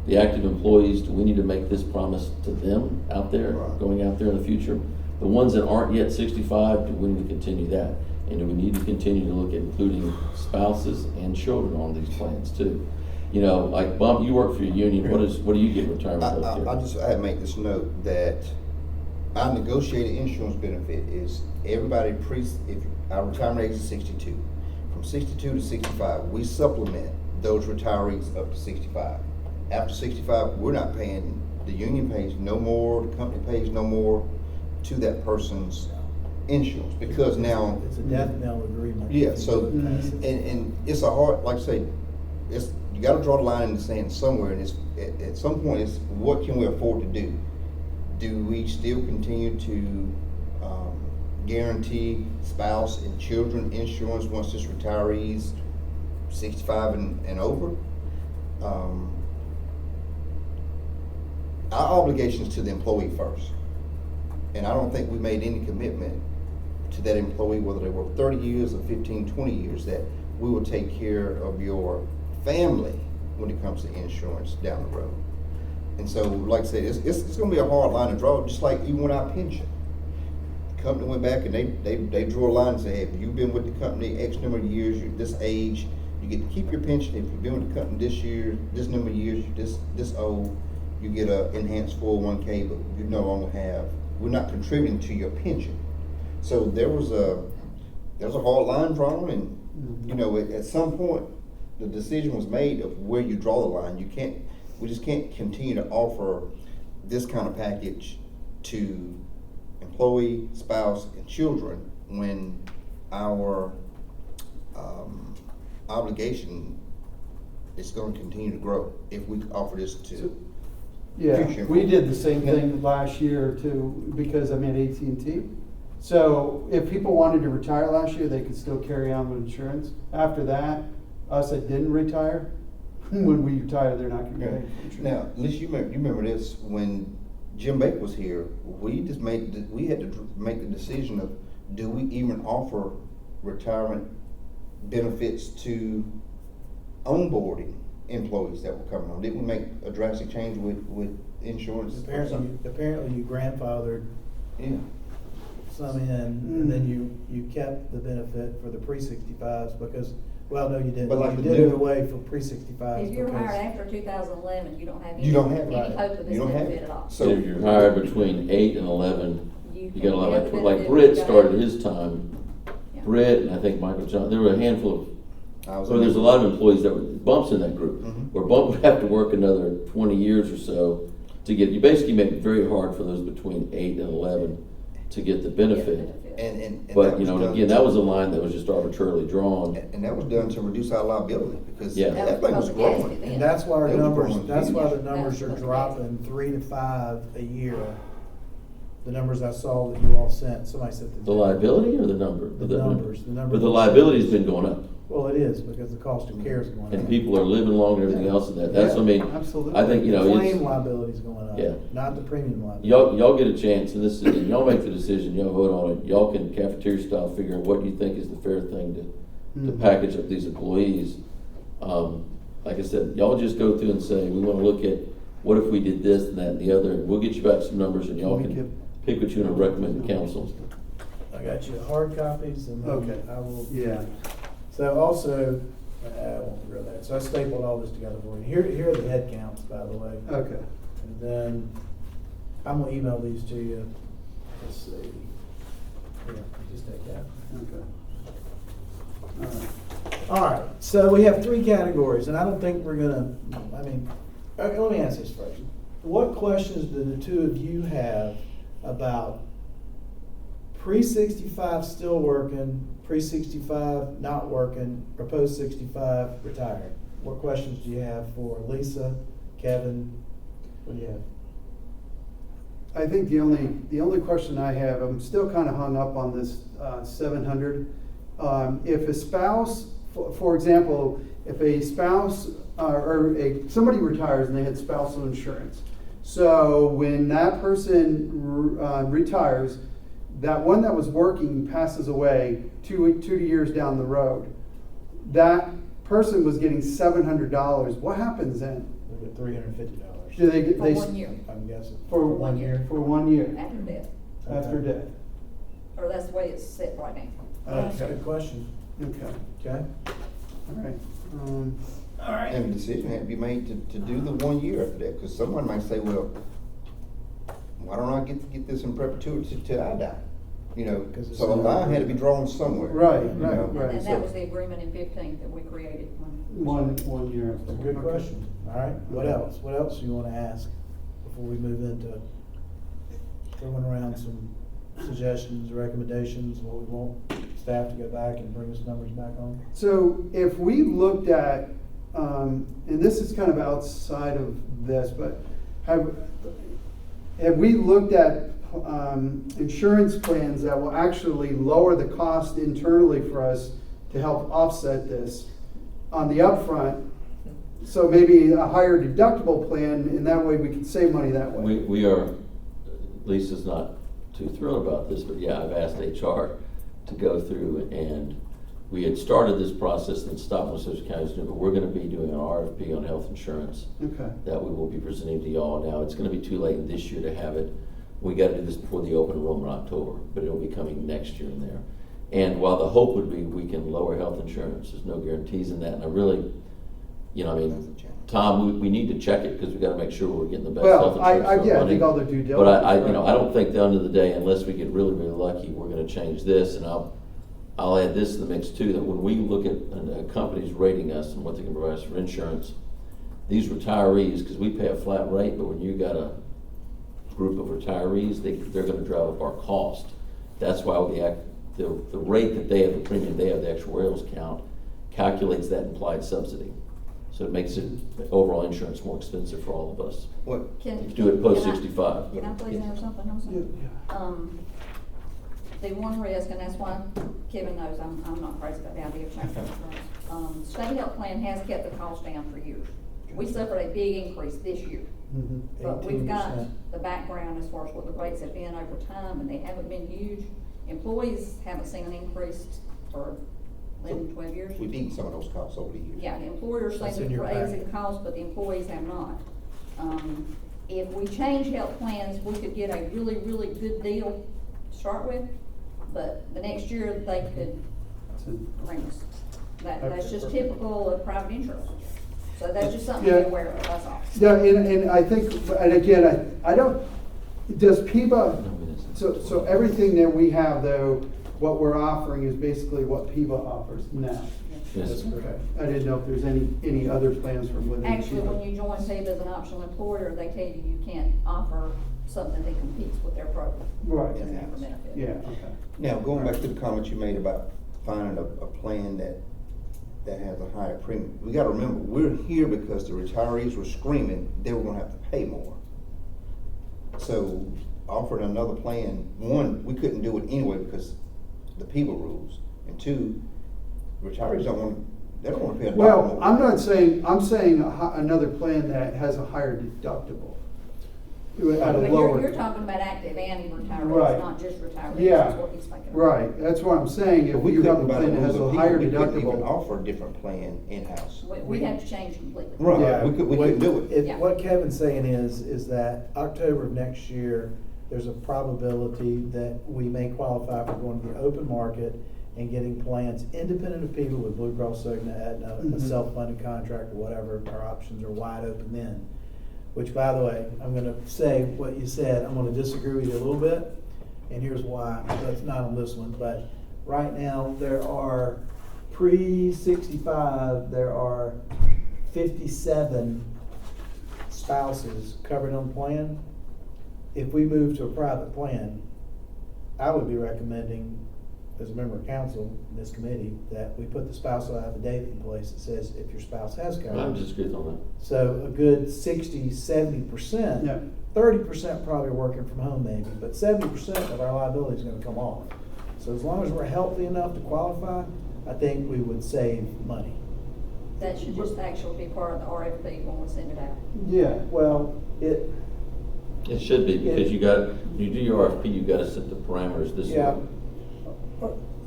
the active employees, do we need to make this promise to them out there, Right. going out there in the future? The ones that aren't yet 65, do we need to continue that? And do we need to continue to look at including spouses and children on these plans too? You know, like Bump, you work for your union, what do you get in retirement health care? I had to make this note that our negotiated insurance benefit is everybody if our retirement age is 62. From 62 to 65, we supplement those retirees up to 65. After 65, we're not paying, the union pays no more, the company pays no more to that person's insurance, because now, It's a death knell agreement. yeah, so, Mhm. and it's a hard, like I say, you gotta draw the line in the sand somewhere, and at some point, it's what can we afford to do? Do we still continue to, guarantee spouse and children insurance once this retirees 65 and over? Our obligation is to the employee first. And I don't think we made any commitment to that employee, whether they work 30 years or 15, 20 years, that we will take care of your family when it comes to insurance down the road. And so, like I said, it's gonna be a hard line to draw, just like even with our pension. The company went back and they drew a line and said, hey, if you've been with the company X number of years, you're this age, you get to keep your pension. If you've been with the company this year, this number of years, you're this old, you get a enhanced 401k, but you no longer have, we're not contributing to your pension. So there was a hard line drawn, and you know, at some point, the decision was made of where you draw the line. We just can't continue to offer this kind of package to employee, spouse, and children when our obligation is going to continue to grow if we offer this to. Yeah, future we did the employees. same thing last year too, because I'm at AT&T. So if people wanted to retire last year, they could still carry on with insurance. After that, us that didn't retire, when we retire, they're not gonna Yeah. pay for insurance. Now, Lisa, you remember this, when Jim Baker was here, we had to make the decision of, do we even offer retirement benefits to onboarding employees that were coming on? Didn't we make a drastic change with insurance? or something? Apparently you grandfathered Yeah. some in, and then you kept the benefit for the pre-65s because, well, no, you didn't. But like You the did it new- away for pre-65s If you're because. hired after 2011, you don't have You don't have- any right. hope of You this don't have benefit it. at all. So- If you're hired between 8 and 11, you can got a lot, get the like benefit Britt you started got. his time, Yeah. Britt, and I think Michael John, there were a handful of, I was- so there's a lot of employees that were, Bump's in that group, Mhm. where Bump would have to work another 20 years or so to get, you basically make it very hard for those between 8 and 11 to get the benefit. And But, that you know, was and done again, to- that was a line that was just arbitrarily drawn. And that was done to reduce our liability, because Yeah. that thing was That was because of growing. the And that's why our They were numbers, growing that's why the huge. numbers are That's dropping 3 to 5 a year. The numbers I saw that you all sent, somebody sent The liability or the number? The numbers. But the liability's been going up, Well, it is, because the cost of care is going up. and people are living longer and everything else in that. That's, I Yeah, mean, absolutely. I think, you know, The it's. claim liability's going up, Yeah. not the premium liability. Y'all get a chance, and this is, y'all make the decision, y'all vote on it, y'all can cafeteria style figure out what you think is the fair thing to Mhm. package up these employees. Like I said, y'all just go through and say, we wanna look at, what if we did this and that and the other, and we'll get you back some numbers and y'all We can give- pick what you wanna recommend to council. I got you hard copies and then Okay. I will. Yeah. So also, I won't read that, so I stapled all this together for you. Here are the head counts, by the way. Okay. And then I'm gonna email these to you. Let's see. Yeah, just take that. Okay. All right. All right, so we have 3 categories, and I don't think we're gonna, okay, let me ask this first. What questions do the two of you have about pre-65 still working, pre-65 not working, or post-65 retired? What questions do you have for Lisa, Kevin? What do you have? I think the only question I have, I'm still kind of hung up on this 700. If a spouse, for example, if a spouse somebody retires and they had spousal insurance, so when that person retires, that one that was working passes away 2 years down the road, that person was getting $700. What happens then? They get $350. Do they get, For they? 1 year, I'm guessing. For one 1 year. year, for 1 year, after death, after Okay. death. or that's the way it's set right now. That's a Okay. good question, Okay, okay? all right. And a decision had to be made to do the 1 year after that, cause someone might say, well, why don't I get this in perpetuity till I die? You know, 'Cause it's so a not- line had to be drawn somewhere. Right, you right, know? right. And so- that was the agreement in 15 that we created. One year. It's a good Okay. question, all right? What Okay. else? What else do you wanna ask before we move into throwing around some suggestions, recommendations, what we want staff to go back and bring us numbers back on? So if we looked at, and this is kind of outside of this, but have we looked at insurance plans that will actually lower the cost internally for us to help offset this on the upfront? So maybe a higher deductible plan, and that way we can save money that way. We are, Lisa's not too thrilled about this, but yeah, I've asked HR to go through, and we had started this process and stopped when Social County's doing, but we're gonna be doing an RFP on health insurance Okay, that we will be presenting to y'all now. It's gonna be too late this year to have it. We gotta do this before the open enrollment in October, but it'll be coming next year in there. And while the hope would be we can lower health insurance, there's no guarantees in that, and I really, you know, I mean, Tom, we need to check it, because we gotta make sure we're getting the best health well, I insurance for yeah, our I money. think all the due diligence. But I, you know, right. I don't think at the end of the day, unless we get really, really lucky, we're gonna change this, and I'll add this to the mix too, that when we look at companies rating us and what they can provide us for insurance, these retirees, because we pay a flat rate, but when you got a group of retirees, they're gonna drive up our cost. That's why the rate that they have, the premium they have, the actuarials count, calculates that implied subsidy. So it makes it, overall insurance more expensive for all of us. What, Can If you do it post can I- 65. Can I please add something? I'm sorry. The one risk, and that's why Kevin knows I'm not crazy about the idea of changing insurance. State health plan has kept the cost down for years. We suffered a big increase this year. Mhm. But we've got 18%. the background as far as what the rates have been over time, and they haven't been huge. Employees haven't seen an increase for 11, 12 years. we've eaten some of those costs over the years. Yeah, the employers That's say in they're your raising packet. costs, but the employees have not. If we change health plans, we could get a really, really good deal to start with, but the next year they could bring us. That's just typical of private insurance. So that's just something to Yeah. be aware of, that's all. Yeah, and I think, and again, I don't, does PIBA, so everything that we have though, what we're offering is basically what PIBA offers now. Yes. Okay, I didn't know if there's any other plans from within Actually, when PIBA. you join SEBA as an optional employer, they tell you can't offer something that competes with their program. Right, Doesn't have a benefit. yeah, okay. Now, going back to the comments you made about finding a plan that has a higher premium, we gotta remember, we're here because the retirees were screaming they were gonna have to pay more. So offering another plan, one, we couldn't do it anyway because the people rules, and two, retirees they don't wanna pay a dollar Well, more. I'm not saying, I'm saying another plan that has a higher deductible. At a But lower. you're talking about active and retirees, Right. not just retirees, Yeah, is what he's thinking. right, that's what I'm saying, But if we you have a couldn't, by the plan that rules has a of higher people, we couldn't even deductible. offer a different plan in-house. We'd have to change completely. Right, Yeah, we couldn't do it. Yeah. What Kevin's saying is that October of next year, there's a probability that we may qualify for going to the open market and getting plans independent of people with Blue Cross, Cigna, Aetna, a Mhm. self-funded contract, or whatever. Our options are wide open then. Which, by the way, I'm gonna say what you said, I'm gonna disagree with you a little bit, and here's why. That's not on this one, but right now, there are pre-65, there are 57 spouses covered on plan. If we move to a private plan, I would be recommending, as a member of council in this committee, that we put the spousal affidavit in place that says if your spouse has I'm coverage. disagreeing on that. So a good 60, 70%, Yeah. 30% probably working from home maybe, but 70% of our liability is gonna come off. So as long as we're healthy enough to qualify, I think we would save money. That should just actually be part of the RFP when we send it out. Yeah, Well, it, It should be, because when you do your RFP, you gotta set the parameters this yeah. way.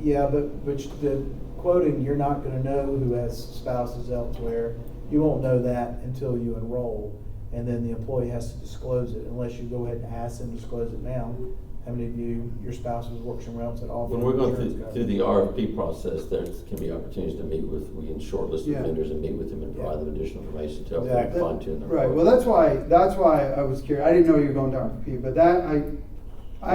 Yeah, but the quoting, you're not gonna know who has spouses elsewhere. You won't know that until you enroll, and then the employee has to disclose it, unless you go ahead and ask them to disclose it now. How many of you, your spouses work somewhere else that offer When we're going insurance through coverage? the RFP process, there can be opportunities to meet with, we can shortlist the Yeah. vendors and meet with them and provide them additional information to help them Exactly. fine tune their. Right, work. well, that's why I was curious, I didn't know you were going to RFP, but that, It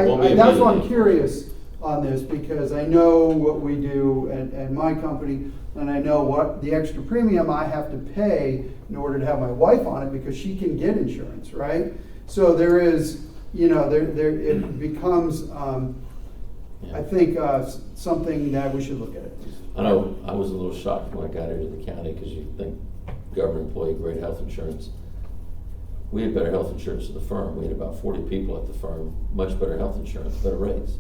won't be that's why I'm immediate. curious on this, because I know what we do at my company, and I know what the extra premium I have to pay in order to have my wife on it, because she can get insurance, right? So there is, it becomes, I think, something that we should look at. I know, I was a little shocked when I got into the county, because you think government employee, great health insurance. We had better health insurance at the firm. We had about 40 people at the firm, much better health insurance, better rates.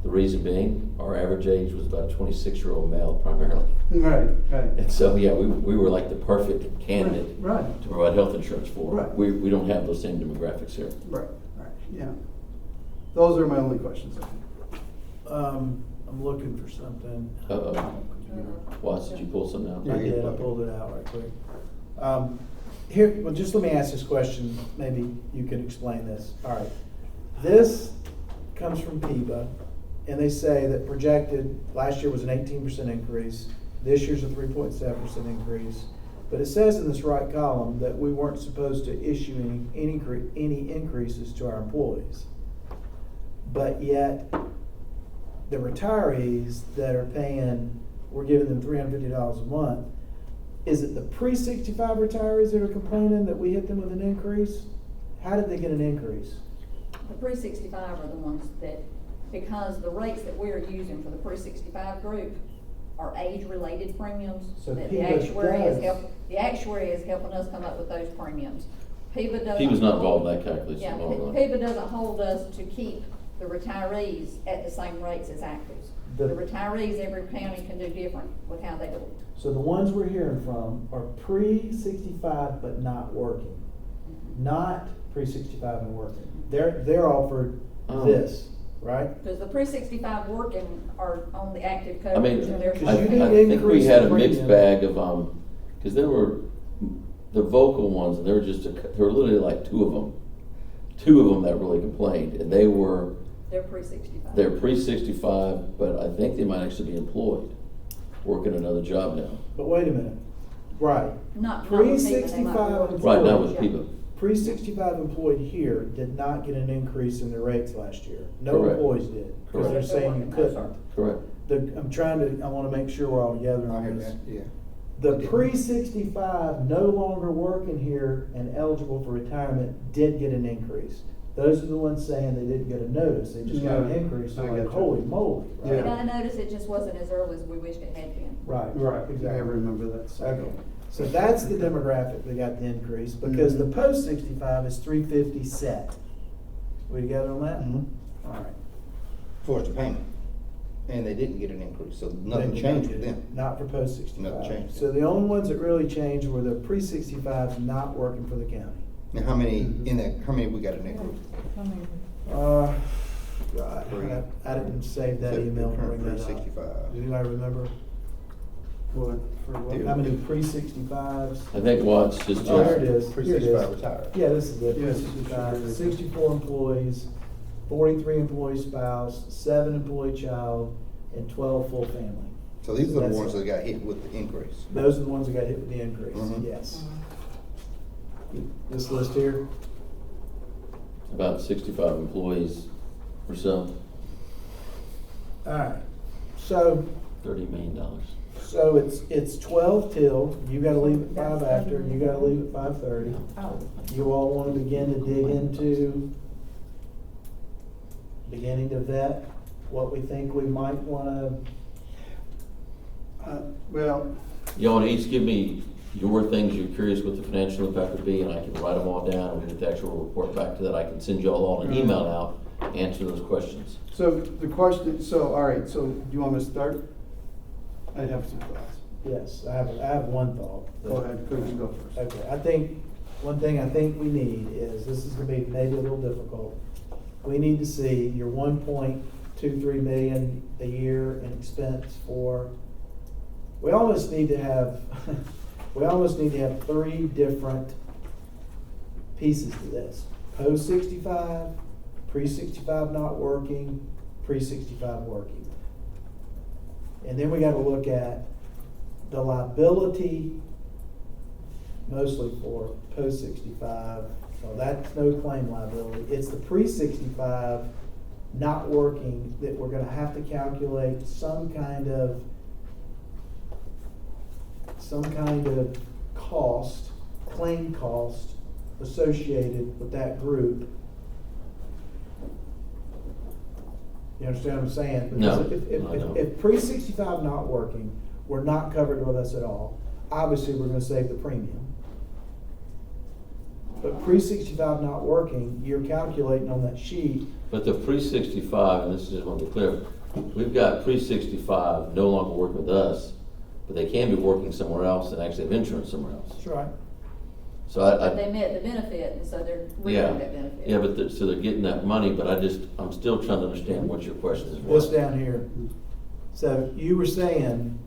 The reason being, our average age was about a 26-year-old male primarily. Right, right. And so, yeah, we were like the perfect candidate Right, to provide health insurance for. Right. We don't have those same demographics here. right, yeah. Those are my only questions. I'm looking for something. Uh-oh. Watts, did you pull something out? I did, I pulled it out right quick. Here, well, just let me ask this question, maybe you can explain this. All right. This comes from PIBA, and they say that projected, last year was an 18% increase, this year's a 3.7% increase. But it says in this right column that we weren't supposed to issue any increases to our employees. But yet, the retirees that are paying, we're giving them $350 a month. Is it the pre-65 retirees that are complaining that we hit them with an increase? How did they get an increase? The pre-65 are the ones that, because the rates that we're using for the pre-65 group are age-related premiums, So that the PIBA actuary is helping us come up with those premiums. PIBA doesn't. He was not hold- involved in that calculation. Yeah, I'm all right. PIBA doesn't hold us to keep the retirees at the same rates as actives. The retirees, every county can do different with how they do it. So the ones we're hearing from are pre-65 but not working, not pre-65 and working. They're offered this, right? Because the pre-65 working are on the active I mean, coverage and they're. Because I you need I to think we increase had the a mixed premium. bag of, because there were the vocal ones, and there were there were literally like two of them that really complained, and They're pre-65. they're pre-65, but I think they might actually be employed, working another job now. But wait a minute, right. Not with PIBA, they might be Pre-65 working. Right, not with Yeah. people. Pre-65 employed here did not get an increase in their rates last year. No Correct. employees did, because they're Correct. saying you couldn't. Correct. I want to make sure we're all together I on heard this. that, yeah. The pre-65 no longer working here and eligible for retirement did get an increase. Those are the ones saying they didn't get a notice, they just got an Yeah, increase, I they're like, get you. holy moly, We right? got a notice, it just wasn't as early as we wished it had been. Right, Right, I exactly. remember that Okay, cycle. so that's the demographic that got the increase, because the post-65 is 350 set. We together on that? Mhm. All right. Towards the payment. And they didn't get an increase, so nothing They changed did with them. Not for post-65. Nothing changed. So the only ones that really changed were the pre-65s not working for the county. Now, how many we got an increase? God, Three. I didn't save that email. and bring that up. 365. Does anybody remember What, for what? how many pre-65s? I think Watts just. Oh, here it is. Here it Pre-65 is. retired. Yeah, this is it. Yes, Pre-65, 64 employees, 43 employee spouse, 7 employee child, and 12 full family. So these are the That's ones it. that got hit with the increase. Those are the ones that got hit with the increase, Mhm. yes. This list here, About 65 employees or so, all right. So $30 million. So it's 12 till, you gotta leave at 5 after, you gotta leave at 5:30. You all wanna begin to dig into, beginning to vet what we think we might wanna, Well, You want to each give me your things you're curious what the financial impact would be, and I can write them all down, and we get the actual report back to that. I can send you all an email out, answer those questions. so the question, all right, so do you want me to start? I have some thoughts. yes, I have one thought. Go ahead, you can go first. Okay, one thing I think we need is, this is gonna be maybe a little difficult. We need to see your 1.23 million a year in expense for, we almost need to have, we almost need to have three different pieces to this. Post 65, pre-65 not working, pre-65 working. And then we gotta look at the liability, mostly for post 65. So that's no claim liability. It's the pre-65 not working that we're gonna have to calculate some kind of cost, claim cost associated with that group. You understand what I'm saying? No, Because I don't. if pre-65 not working, we're not covered with this at all. Obviously, we're gonna save the premium. But pre-65 not working, you're calculating on that sheet. But the pre-65, and this is just want to be clear, we've got pre-65 no longer working with us, but they can be working somewhere else and actually have insurance somewhere else. That's right. So But they met the benefit, and so they're yeah, reaping that benefit. yeah, but so they're getting that money, but I'm still trying to understand what your question is. This down here. So you were saying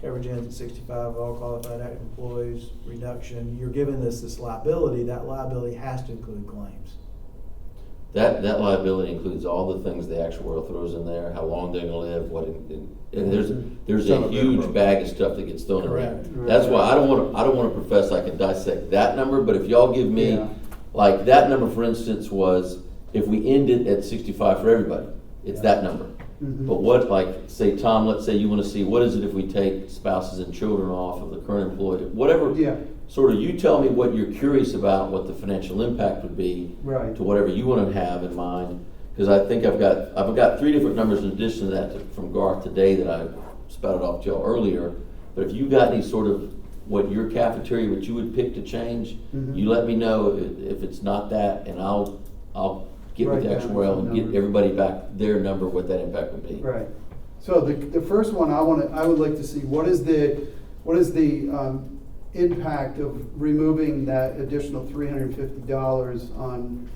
coverage ends at 65, all qualified active employees, reduction. You're giving this liability. That liability has to include claims. That liability includes all the things the actuarial throws in there, how long they're gonna live, and there's Some a of it, huge bro. bag of stuff that gets thrown in there. Correct. That's why I don't wanna profess I can dissect that number, but if y'all give me, Yeah. like, that number, for instance, was if we end it at 65 for everybody, it's that number. Mhm. But what, like, say, Tom, let's say you wanna see, what is it if we take spouses and children off of the current employee, whatever. Yeah. Sort of, you tell me what you're curious about, what the financial impact would be. Right. To whatever you wanna have in mind, cause I think I've got three different numbers in addition to that from Garth today that I spouted off to y'all earlier. But if you got any sort of, what your cafeteria, what you would pick to change, Mhm. you let me know if it's not that, and I'll get with the Write down actuarial some and get numbers. everybody back their number, what that impact would be. Right. So the first one, I would like to see, what is the impact of removing that additional $350 on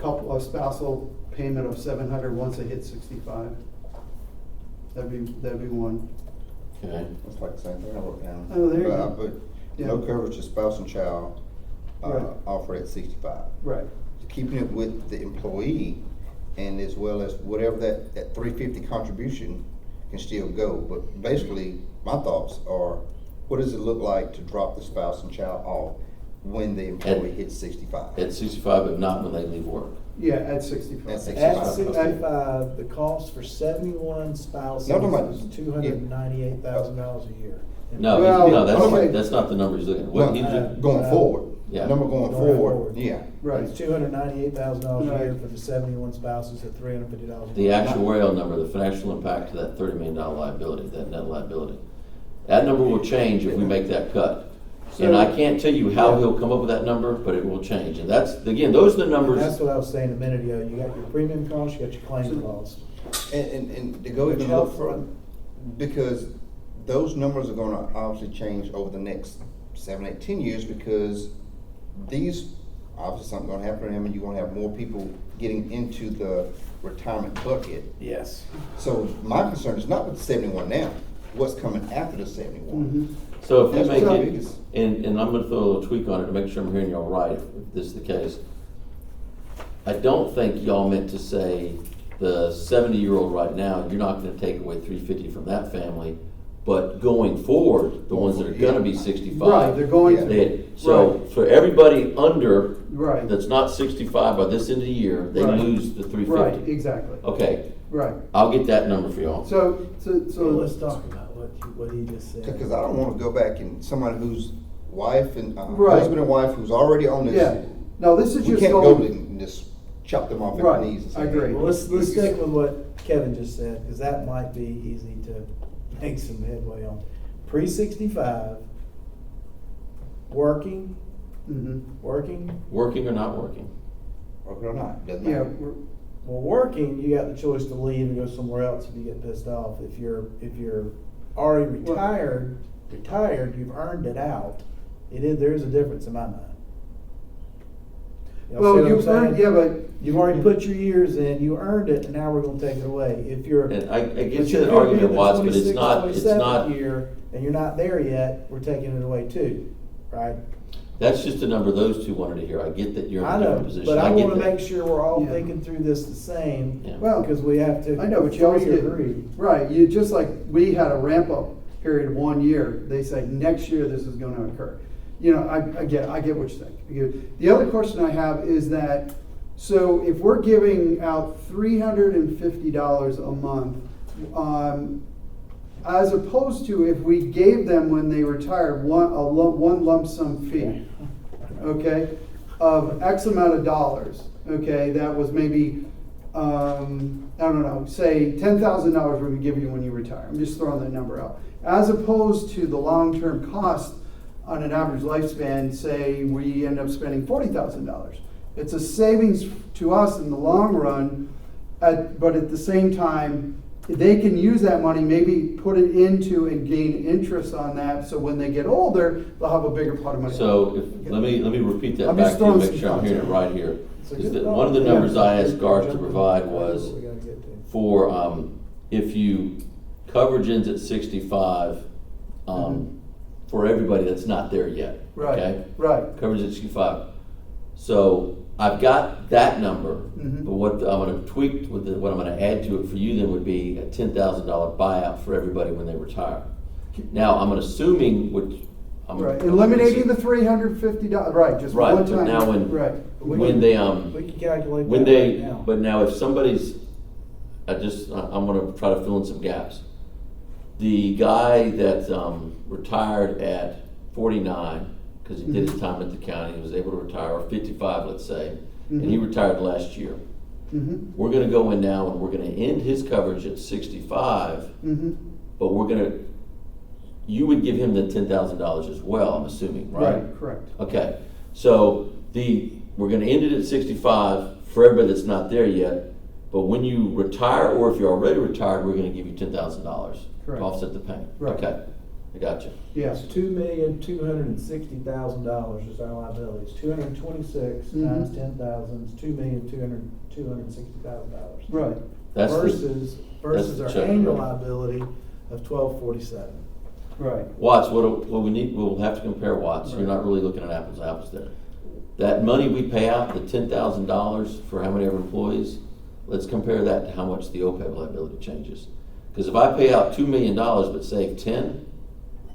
a spousal payment of $700 once they hit 65? That'd be one. Okay, It's like the same thing I wrote down. Oh, there you But I go. put no Yeah. coverage to spouse and child, Right. offered at 65. Right. Keeping it with the employee, and as well as whatever that 350 contribution can still go. But basically, my thoughts are, what does it look like to drop the spouse and child off when the employee hits 65? at 65, but not when they leave work. Yeah, at 65. At 65. At 65, the cost for 71 spouses No, I'm talking about- is $298,000 a year. No, Well, no, okay. that's not the number he's looking at. Well, What he going forward. Yeah. Number going Going forward, forward. yeah. Right. It's $298,000 a year Right. for the 71 spouses at $350. The actuarial number, the financial impact to that $30 million liability, that net liability. That number will change if we make that cut. And I can't tell you how he'll come up with that number, but it will change. And that's, again, those are the And that's numbers. what I was saying a minute ago. You got your premium cost, you got your claim So- cost. And to go Which even help look for- further, because those numbers are gonna obviously change over the next 7, 8, 10 years, because these, obviously something's gonna happen to them, and you're gonna have more people getting into the retirement bucket. Yes. So my concern is not with the 71 now, what's coming after the 71. Mhm. So if you That's make what it, I think is- and I'm gonna throw a little tweak on it to make sure I'm hearing y'all right, if this is the case. I don't think y'all meant to say the 70-year-old right now, you're not gonna take away $350 from that family, but going forward, the ones that are gonna be 65. Right, they're going to. So Right. for everybody under, Right. that's not 65 by this end of the year, they Right. lose the Right, 350. exactly. Okay, Right. I'll get that number for y'all. So So let's talk about what he just said. Because I don't wanna go back and somebody whose wife and, Right. husband and wife who's already on this. Yeah, no, this is We just can't go going. and just chop them off at Right, the knees and say. I agree. Well, let's stick with what Kevin just said, because that might be easy to make some headway on. Pre-65, working, Mhm. Working or not working? Working or not, doesn't Yeah, matter. well, working, you got the choice to leave and go somewhere else if you get pissed off. If you're already retired, you've earned it out. There is a difference in my mind. Y'all see well, what I'm you've earned, saying? yeah, but. You've already put your years in, you earned it, and now we're gonna take it away. If you're. And I but get you're that gonna be argument, in the Watts, but it's 26, not, 27 year, and you're not there yet, we're taking it away too, right? That's just a number those two wanted to hear. I get that you're in I a know, different position. but I get wanna that. make sure we're all Yeah. thinking through this the same, Yeah. Well, because we have to. I know, but you always fully get, agree. right, you, just like we had a ramp up period of 1 year, they say next year this is gonna occur. You know, I get what you're saying. The other question I have is that, so if we're giving out $350 a month, as opposed to if we gave them when they retired one lump sum fee, okay, of X amount of dollars, okay, that was maybe, I don't know, say $10,000 we would give you when you retire. I'm just throwing that number out. As opposed to the long-term cost on an average lifespan, say we end up spending $40,000. It's a savings to us in the long run, but at the same time, they can use that money, maybe put it into and gain interest on that, so when they get older, they'll have a bigger pot of money. So let me repeat that I'm back just to you, throwing make some sure I'm thoughts hearing it out. right here. It's a Is good that thought. one of the Yeah. numbers I asked Garth to Jumping provide right was where we gotta get to. for, if you, coverage ends at 65, for everybody that's not there yet, okay? Right, Coverage at 65. So I've got that number, Mhm. but what I'm gonna tweak with it, what I'm gonna add to it for you then would be a $10,000 buyout for everybody when they retire. Now, I'm assuming, which, I'm. right. Eliminating the $350, right, just Right, one but time. now when- Right, When they, We can calculate when that they, right now. but now if somebody's, I'm gonna try to fill in some gaps. The guy that, retired at 49, cause he did his time at the county, he was able to retire, or 55, let's say, and he Mhm. retired last year. mm-hmm, We're gonna go in now and we're gonna end his coverage at 65, mm-hmm, but you would give him the $10,000 as well, I'm assuming, right? right, correct. Okay, so we're gonna end it at 65 for everybody that's not there yet, but when you retire, or if you're already retired, we're gonna give you $10,000 to Correct. offset the pain. Right. Okay, I got you. Yes, It's $2,260,000 is our liabilities. 226 Mhm. times 10,000 is $2,260,000. right, That's the- Versus the our check, annual right. liability of 1247. right. Watts, what we need, we'll have to compare Watts, you're Right. not really looking at apples to apples there. That money we pay out, the $10,000 for how many of our employees, let's compare that to how much the OPEB liability changes. Because if I pay out $2 million but save 10,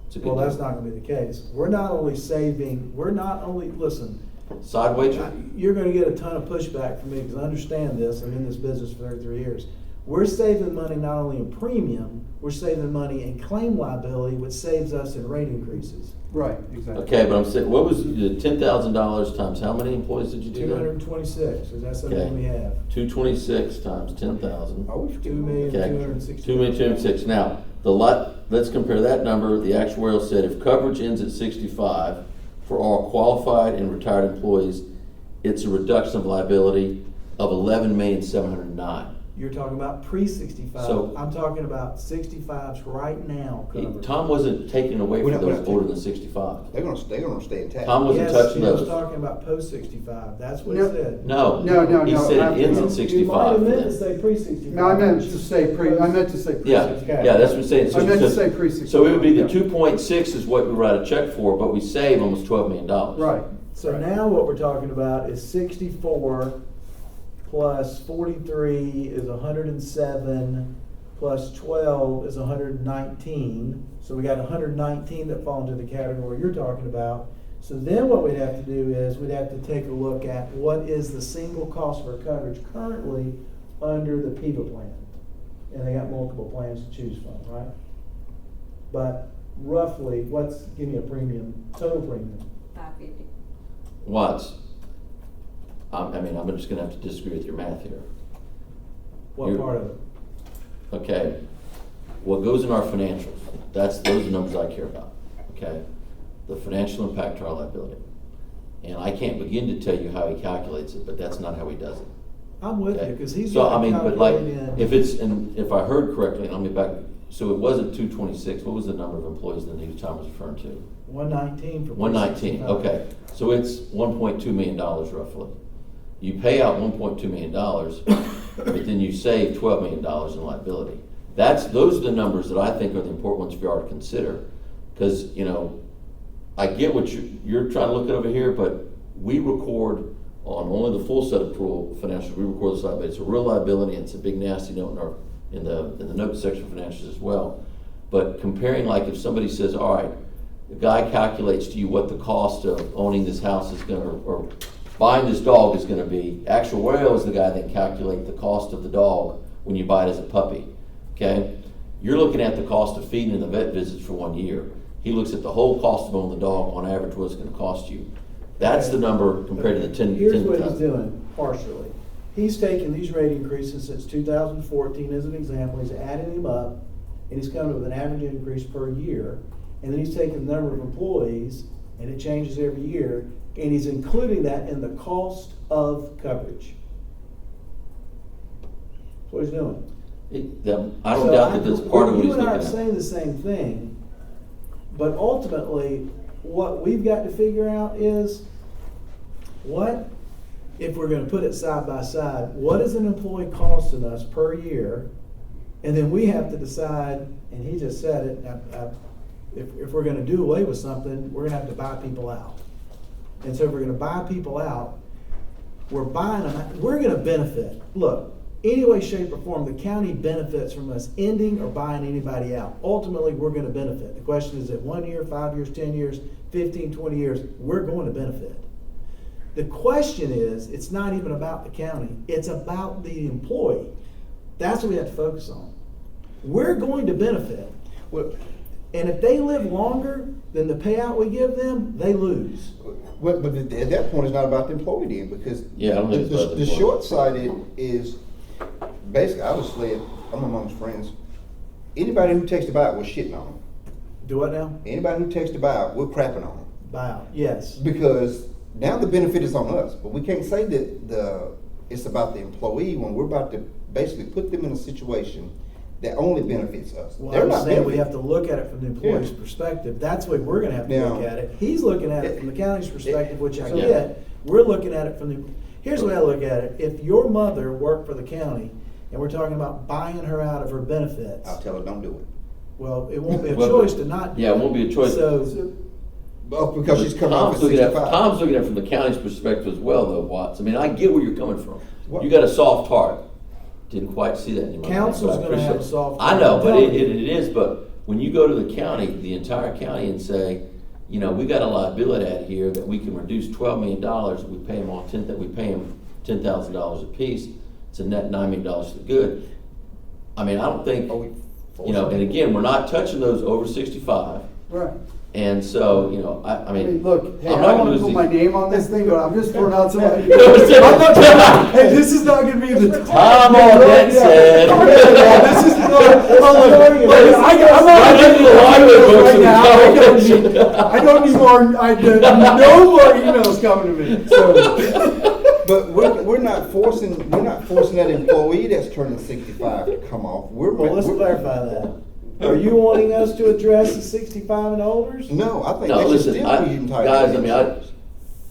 it's a good Well, deal. that's not gonna be the case. Listen, Sideways, you're gonna get a ton of pushback from me, because I understand this, I'm in this business for 33 years. We're saving money not only in premium, we're saving money in claim liability, which saves us in rate increases. Right, exactly. okay, but I'm saying, what was the $10,000 times how many employees did you do that? 226, is that something Okay. we have? 226 times 10,000. Are we Two still? million, Okay, 260. 2,206. Now, let's compare that number. The actuarial said if coverage ends at 65 for all qualified and retired employees, it's a reduction of liability of 11,709,000. You're talking about pre-65. So- I'm talking about 65s right now covered. Tom wasn't taking away We're from not- we're those not older taking- than 65. They're gonna stay intact. Tom wasn't Yes, touching he was those. talking about post-65, that's what he No. said. No. No, He no, said after- it ends You at You 65. might have for meant to them. say pre-65. No, I meant to say pre-65. Yeah, that's what I'm saying. So- I meant to so- say pre-65. So it would be the yeah. 2.6 is what we write a check for, but we save almost $12 million. Right. So now what we're talking about is 64 plus 43 is 107, plus 12 is 119. So we got 119 that fall into the category you're talking about. So then what we'd have to do is we'd have to take a look at what is the single cost for coverage currently under the PIVA plan. And they got multiple plans to choose from, right? But roughly, give me a premium, total premium. 550. Watts, I'm just gonna have to disagree with your math here. What You're- part of it? Okay, what goes in our financials, those are the numbers I care about, okay? The financial impact to our liability. And I can't begin to tell you how he calculates it, but that's not how he does it. I'm with okay? you, because he's So, got to but like, calculate in. if it's, and if I heard correctly, let me back, so it wasn't 226, what was the number of employees that Tom was referring to? 119 for. 119, 365. okay, so it's $1.2 million roughly. You pay out $1.2 million, but then you save $12 million in liability. Those are the numbers that I think are the important ones for y'all to consider. Cause, you know, I get what you're trying to look at over here, but we record on only the full set of pool financials, we record this liability. It's a real liability, and it's a big nasty note in the note section of financials as well. But comparing, like if somebody says, all right, the guy calculates to you what the cost of owning this house is gonna, or buying this dog is gonna be. Actuarial is the guy that calculate the cost of the dog when you buy it as a puppy, okay? You're looking at the cost of feeding and the vet visits for 1 year. He looks at the whole cost of owning the dog, on average, what it's gonna cost you. That's the number compared to the 10. Here's what he's doing partially. He's taking these rate increases since 2014 as an example, he's adding them up, and he's coming up with an average increase per year. And then he's taking the number of employees, and it changes every year, and he's including that in the cost of coverage. That's what he's doing. I don't doubt that that's part of what he's You and I looking are at. saying the same thing, but ultimately, what we've got to figure out is, what, if we're gonna put it side by side, what is an employee costing us per year? And then we have to decide, and he just said it, if we're gonna do away with something, we're gonna have to buy people out. And so if we're gonna buy people out, we're buying them out, we're gonna benefit. Look, any way, shape, or form, the county benefits from us ending or buying anybody out. Ultimately, we're gonna benefit. The question is, at 1 year, 5 years, 10 years, 15, 20 years, we're going to benefit. The question is, it's not even about the county, it's about the employee. That's what we have to focus on. We're going to benefit. And if they live longer than the payout we give them, they lose. But at that point, it's not about the employee then, because Yeah, I don't think it's about the the employee. short side is, basically, I was saying, I'm amongst friends, anybody who takes the buyout, we're shitting on them. Do what now? Anybody who takes the buyout, we're crapping on them. Buyout, yes. Because now the benefit is on us, but we can't say that it's about the employee when we're about to basically put them in a situation that only benefits us. Well, They're I'm not saying we benefiting. have to look at it from the employee's Yeah. perspective. That's the way we're gonna have to look Now- at it. He's looking at it from the county's perspective, which I Yeah. get. We're looking at it from the, here's the way I look at it. If your mother worked for the county, and we're talking about buying her out of her benefits, I'll tell her, don't do it. well, it won't be a Well, choice to not do yeah, it won't be a choice. So, Oh, because she's coming off at Tom's looking at 65. Tom's looking at it from the county's perspective as well, though, Watts. I mean, I get where you're coming from. What? You got a soft heart. Didn't quite see that in your mind. Council's but I gonna have appreciate a soft I heart. know, but Tell it me. is, but when you go to the county, the entire county, and say, you know, we got a liability out here that we can reduce $12 million, we pay them we pay them $10,000 apiece, it's a net $9 million to the good. I mean, I don't think, Are we you know, and again, we're not touching those over 65. Right. And so, you know, I I mean. mean, look, hey, I'm I not don't gonna wanna lose put these- my name on this thing, but I'm just throwing out some. I'm No, not, hey, this is not gonna be the. Tom Arnett said. This is not, I'm Right under the highway books right in the now, conversation. I don't need more, no more emails coming to me, so. But we're not forcing that employee that's turning 65 to come off. well, let's clarify that. Are you wanting us to address the 65 and olders? No, I think No, they should listen, still be entitled. guys, I mean,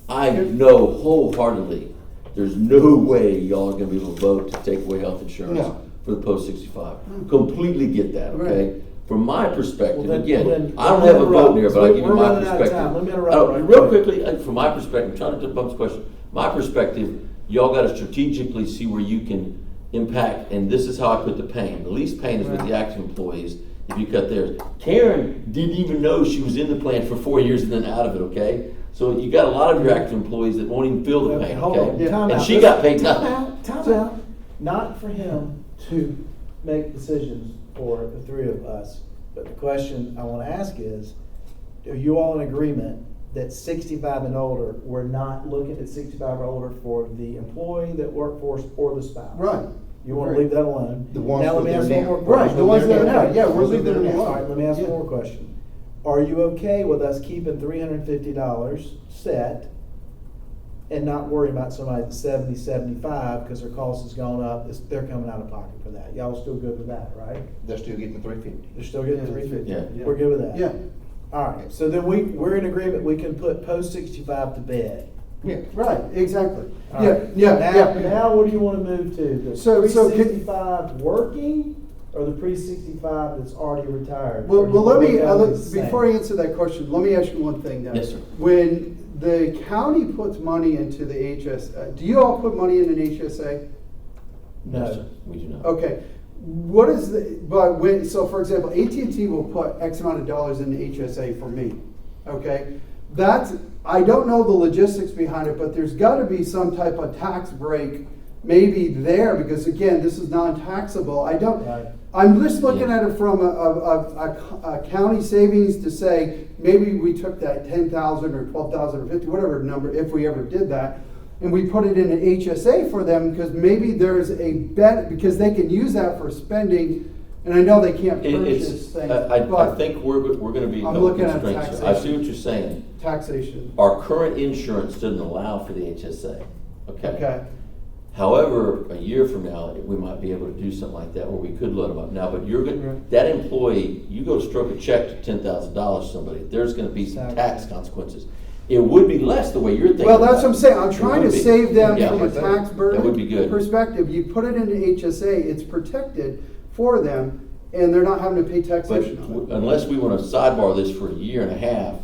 I know wholeheartedly, there's no way y'all are gonna be able to vote to take away health insurance No. for the post 65. Completely get that, okay? Right. From my perspective, Well, then- again, well, then I don't let have me a vote interrupt. here, but I'll give you We're my running out of perspective. time. Let me interrupt right Real quick. quickly, from my perspective, I'm trying to bump this question. My perspective, y'all gotta strategically see where you can impact, and this is how I put the pain. The least pain is with the active employees, if you cut theirs. Karen didn't even know she was in the plan for 4 years and then out of it, okay? So you got a lot of your active employees that won't even feel the Okay, pain, hold on. okay? Time And out. she got paid Time nothing. out, time out. Not for him to make decisions for the three of us. But the question I want to ask is, are you all in agreement that 65 and older, we're not looking at 65 or older for the employee, the workforce, or the spouse? Right. You want to Right. leave that alone? The ones Now, let that me ask they're one more now. question. Right, the ones that are now, yeah, we're Ones that leaving they're them now. All right, let me ask Yeah. one more question. Are you okay with us keeping $350 set and not worrying about somebody that's 70, 75, because their cost has gone up, they're coming out of pocket for that? Y'all still good with that, right? They're still getting the 350. They're still getting Yeah, 350? yeah. We're good with that? Yeah, All right, so then we're in agreement, we can put post 65 to bed. Yeah. right, exactly. All Yeah, right. yeah, Now, yeah. now what do you want to move to? The So can- 365 working or the pre-65 that's already retired? Well, Or do well, you let me, look at it the same? before I answer that question, let me ask you one thing now. Yes, sir. When the county puts money into the HSA, do you all put money in an HSA? No, sir, No. we do not. Okay, what is the, but when, so for example, AT&T will put X amount of dollars in the HSA for me, okay? That's, I don't know the logistics behind it, but there's gotta be some type of tax break maybe there, because again, this is non-taxable. I don't, Right. I'm just looking Yeah. at it from a county savings to say, maybe we took that 10,000 or 12,000 or 50, whatever number, if we ever did that, and we put it in an HSA for them, because maybe there's a bet, because they can use that for spending, and I know they can't purchase It's, things, I but think we're gonna be I'm held looking at constraints. I see what you're saying. taxation. Our current insurance doesn't allow for the HSA, okay? Okay, However, a year from now, we might be able to do something like that where we could load them up. Now, but you're gonna, Right. that employee, you go stroke a check to $10,000 to somebody, there's gonna be some Exactly. tax consequences. It would be less the way you're thinking. well, that's about what I'm it. saying, I'm It trying to would be. save them Yeah. from a tax burden. That would be good. Perspective, you put it into HSA, it's protected for them, and they're not having to pay But taxation on it. unless we wanna sidebar this for a year and a half,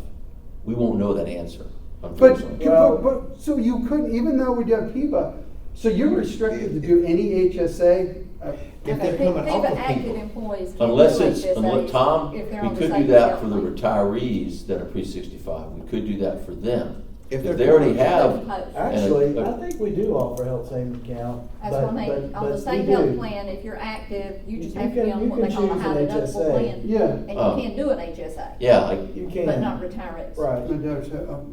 we won't know that answer, But, unfortunately. so you couldn't, even though we do have PIBA, so you're restricted to do any HSA? If Okay, they're coming off FIBA of active people. employees can Unless do it's, HSAs Tom, if they're we on the could do same that health for the plan. retirees that are pre-65, we could do that for them. If If they're they already covered. have. Actually, and a- I think we do offer health savings account. That's but- what I mean, but- on the but state we health do. plan, if you're active, you just You have to be can- on you what they can call a choose high an deductible HSA. plan. Yeah. And Oh. you can't do an HSA. Yeah, like, You can. But not retire it. Right.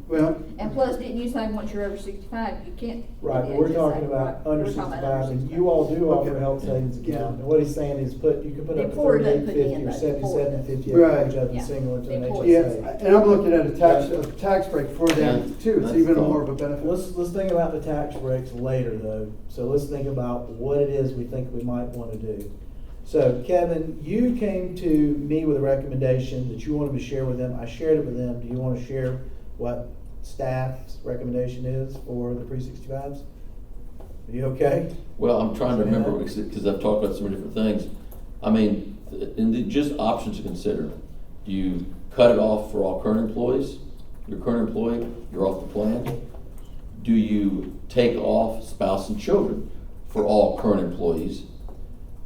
Well, And plus, didn't you say once you're over 65, you can't? do Right, the but we're HSA, talking about right? under We're talking about 65, under and 65. you all do offer Okay. a health savings Yeah. account. And what he's saying is you can put The up to employer doesn't put 38.50 in or those. The employer 77.50, Right. which of Yeah. the single into The an employer. yeah, HSA. and I'm looking at a tax break for them Yeah, too, it's that's even thought. more of a benefit. Let's think about the tax breaks later though. So let's think about what it is we think we might want to do. So Kevin, you came to me with a recommendation that you wanted me to share with them. I shared it with them. Do you want to share what staff's recommendation is for the pre-65s? Are you okay? well, I'm trying to Yeah. remember, because I've talked about so many different things. I mean, just options to consider. Do you cut it off for all current employees? Your current employee, you're off the plan. Do you take off spouse and children for all current employees?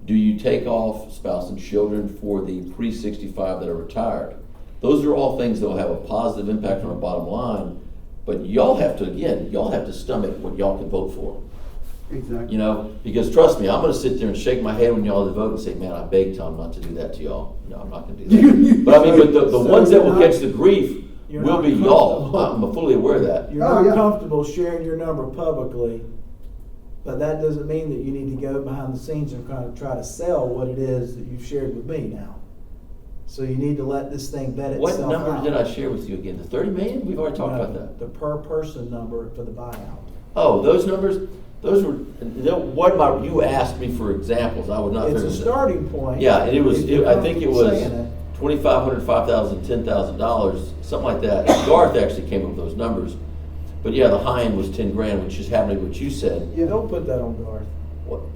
Do you take off spouse and children for the pre-65 that are retired? Those are all things that will have a positive impact on our bottom line, but y'all have to stomach what y'all can vote for. Exactly. You know, because trust me, I'm gonna sit there and shake my head when y'all vote and say, man, I beg Tom not to do that to y'all. No, I'm not gonna do that. But I mean, but the So ones that will you're not- catch the grief you're will not be y'all. comfortable. I'm fully aware of that. You're Oh, not yeah. comfortable sharing your number publicly, but that doesn't mean that you need to go behind the scenes and kind of try to sell what it is that you've shared with me now. So you need to let this thing vet What itself out. number did I share with you again? The 30 million? We've already talked No, about that. The per person number for the buyout. Oh, those numbers, you asked me for examples. I would not. It's a figure that. starting point. Yeah, and If you're I think it comfortable was saying it. $2,500, $5,000, $10,000, something like that. Garth actually came up with those numbers. But yeah, the high end was 10 grand, which is happening what you said. Yeah, don't put that on Garth.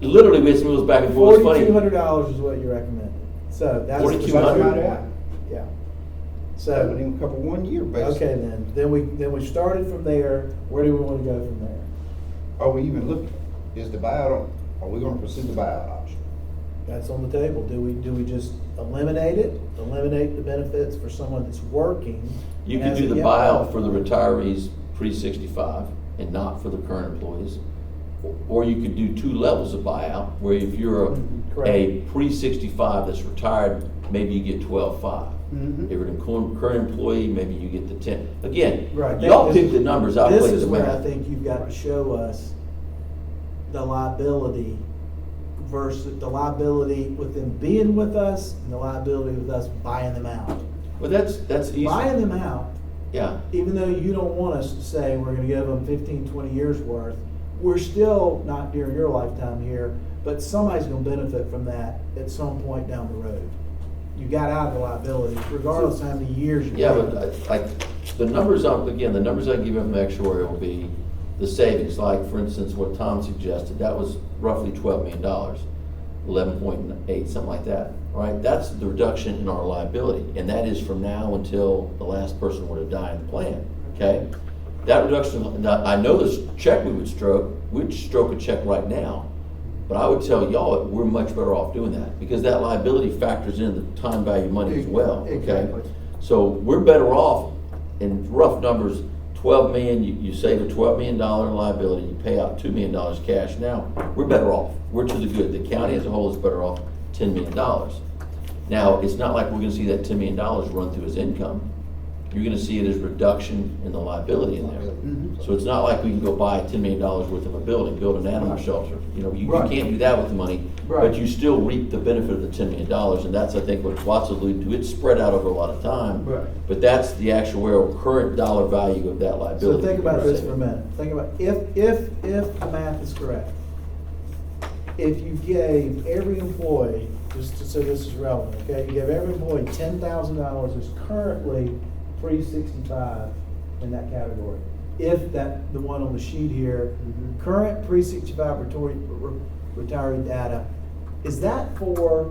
Literally, we had some of those back and forth. It was funny. $4,200 is what you recommended. So that's. the $4,200? starting That's point. about Yeah. That would So, even cover 1 year, basically. okay then we started from there. Where do we want to go from there? Are we even looking, is the buyout, are we gonna pursue the buyout option? That's on the table. Do we just eliminate it? Eliminate the benefits for someone that's working? You and could do hasn't the yet buyout for the qualified? retirees pre-65 and not for the current employees. Or you could do two levels of buyout, where if you're a Correct. pre-65 that's retired, maybe you get 12.5. Mhm. If you're a current employee, maybe you get the 10. Again, Right. y'all This pick is- the numbers, I'll This play is the where I math. think you've got to show us the liability versus the liability with them being with us and the liability with us buying them out. But that's easy. Buying them out, Yeah. even though you don't want us to say we're gonna give them 15, 20 years worth, we're still, not during your lifetime here, but somebody's gonna benefit from that at some point down the road. You got out of the liability, regardless of how many years you Yeah, wait. but the numbers I give you from the actuarial will be the savings, like, for instance, what Tom suggested, that was roughly $12 million. 11.8, something like that, right? That's the reduction in our liability, and that is from now until the last person were to die in the plan, okay? That reduction, now, I know this check we'd stroke a check right now, but I would tell y'all, we're much better off doing that, because that liability factors in the time value money as well, okay? Exactly. So we're better off, in rough numbers, 12 million, you save a $12 million liability, you pay out $2 million cash. Now, we're better off. We're to the good. The county as a whole is better off $10 million. Now, it's not like we're gonna see that $10 million run through his income. You're gonna see it as reduction in the liability in there. Mhm. So it's not like we can go buy $10 million worth of a building, build an animal shelter. You know, you Right. can't do that with the money, Right. but you still reap the benefit of the $10 million. And that's, I think, what Watts alluded to. It's spread out over a lot of time. Right. But that's the actuarial current dollar value of that So liability. think about this for a minute. Think about, if the math is correct, if you gave every employee, just to say this is relevant, okay, you gave every employee $10,000 is currently pre-65 in that category. If that, the one on the sheet here, Mhm. current pre-65 retiree data, is that for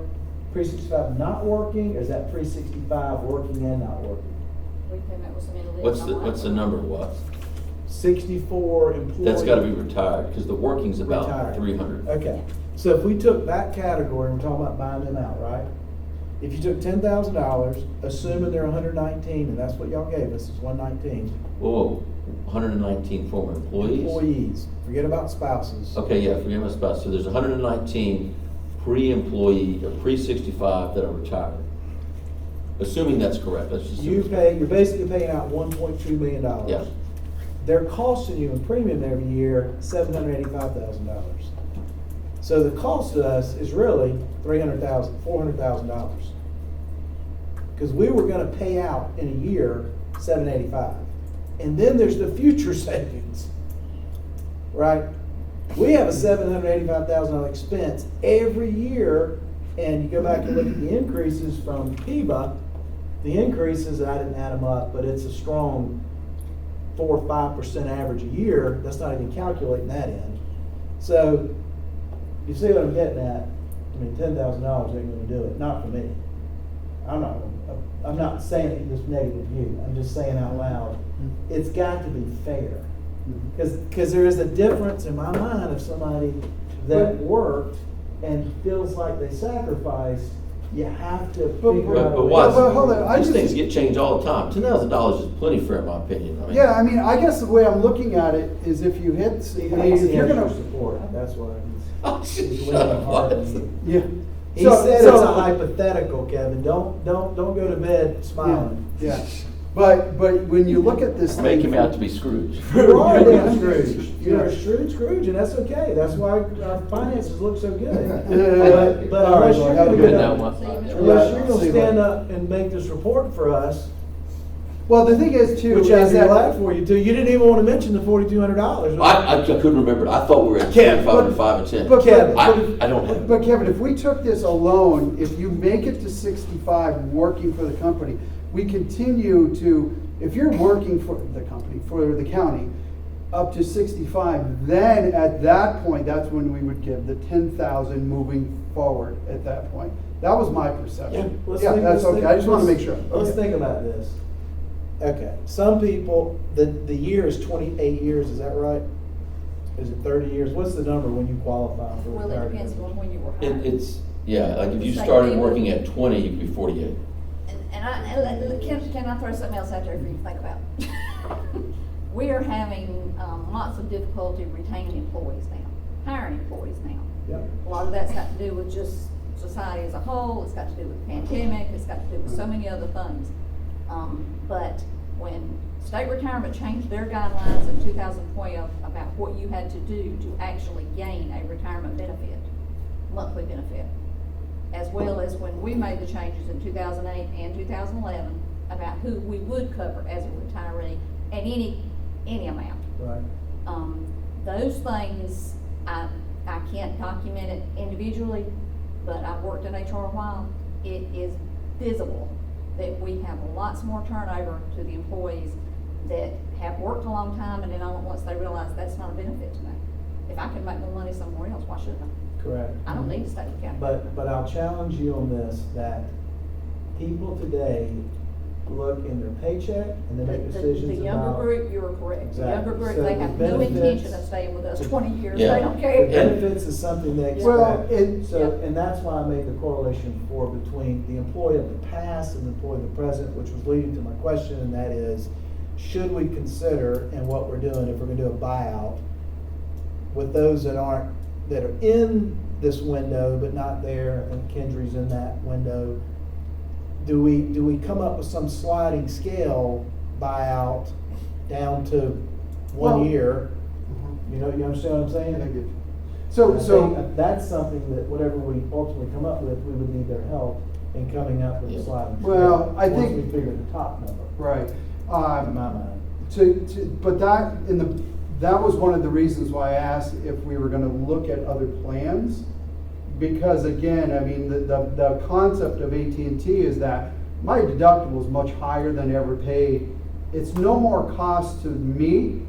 pre-65 not working, or is that pre-65 working and not working? We came up with some in What's the number, Watts? 64 employees. That's gotta be retired, because the working's about Retired. 300. Okay, so if we took that category, we're talking about buying them out, right? If you took $10,000, assuming they're 119, and that's what y'all gave us, is 119. Whoa, 119 former employees? Employees, forget about spouses. Okay, yeah, forget my spouse. So there's 119 pre-employee or pre-65 that are retired. Assuming that's correct, let's just. You're basically paying out $1.2 million. Yeah. They're costing you in premium every year $785,000. So the cost to us is really $400,000. Because we were gonna pay out in a year $785,000. And then there's the future savings, right? We have a $785,000 expense every year, and you go back and look at the increases from PIBA, the increases, I didn't add them up, but it's a strong 4 or 5% average a year. That's not even calculating that in. So, you see what I'm getting at? I mean, $10,000 ain't gonna do it, not for me. I'm not saying it in this negative view, I'm just saying out loud, it's got to be fair. Because there is a difference in my mind of somebody that worked and feels like they sacrificed, you have to figure out. a But way- Watts, But hold on, I these just- things get changed all the time. $10,000 is plenty fair in my opinion. I mean, Yeah, I mean, I guess the way I'm looking at it is if you hit, He I mean, needs if the you're extra gonna, support, that's why Oh, he's shut leaning up, hard on Watts. you. yeah. He So- said so- it's a hypothetical, Kevin, don't go to bed smiling. Yeah, but when you look at this Make thing. him out to be Scrooge. You are Yeah. damn Scrooge. You're a shrewd Scrooge, and that's okay. That's why our finances look so good. But All right, unless well, you're have a gonna good get night. up, See you, Mr. unless Yeah, you're gonna see you stand later. up and make this report for us, Well, the thing is too, which I is feel that. glad for you too, you didn't even want to mention the $4,200. I couldn't remember it. I thought we were at Kevin, 25 and 5 and 10. But Kevin, I don't have. But Kevin, if we took this alone, if you make it to 65 working for the company, we continue to, if you're working for the company, for the county, up to 65, then at that point, that's when we would give the 10,000 moving forward at that point. That was my perception. Let's Yeah, think- that's let's okay, think- I just wanna let's- make sure. Let's Okay. think about this. Okay, some people, the year is 28 years, is that right? Is it 30 years? What's the number when you qualify for Well, it retirement? depends on when you were hired. It's, yeah, like if you It's like started they would- working at 20, you could be 48. Can I throw something else out there for you to think about? We are having, lots of difficulty retaining employees now, hiring employees now. Yep. A lot of that's got to do with just society as a whole, it's got to do with the pandemic, it's got to do with so many other things. But when state retirement changed their guidelines in 2012 about what you had to do to actually gain a retirement benefit, monthly benefit, as well as when we made the changes in 2008 and 2011 about who we would cover as a retiree at any amount. Right. Those things, I can't document it individually, but I've worked in HR a while. It is visible that we have lots more turnover to the employees that have worked a long time, and then all at once they realize that's not a benefit to me. If I can make more money somewhere else, why shouldn't I? Correct. I don't need to stay with county. But I'll challenge you on this, that people today look in their paycheck and they make decisions The about. younger group, you're correct. The younger Exactly. group, So they the have no benefits- intention of staying with us 20 years. Yeah. They don't The care. benefits is something they expect. Well, it- So, and that's why I made the correlation before between the employee of the past and the employee of the present, which was leading to my question, and that is, should we consider, and what we're doing, if we're gonna do a buyout, with those that aren't, that are in this window but not there, I think Kendry's in that window, do we come up with some sliding scale buyout down to Well- 1 year? You understand what I'm saying? I get you. I So, think that's something that whatever we ultimately come up with, we would need their help in coming up with Yeah. a sliding scale. Well, I think- Once we figure the top number, right. in my mind. But that was one of the reasons why I asked if we were gonna look at other plans. Because again, I mean, the concept of AT&T is that my deductible is much higher than ever paid. It's no more cost to me,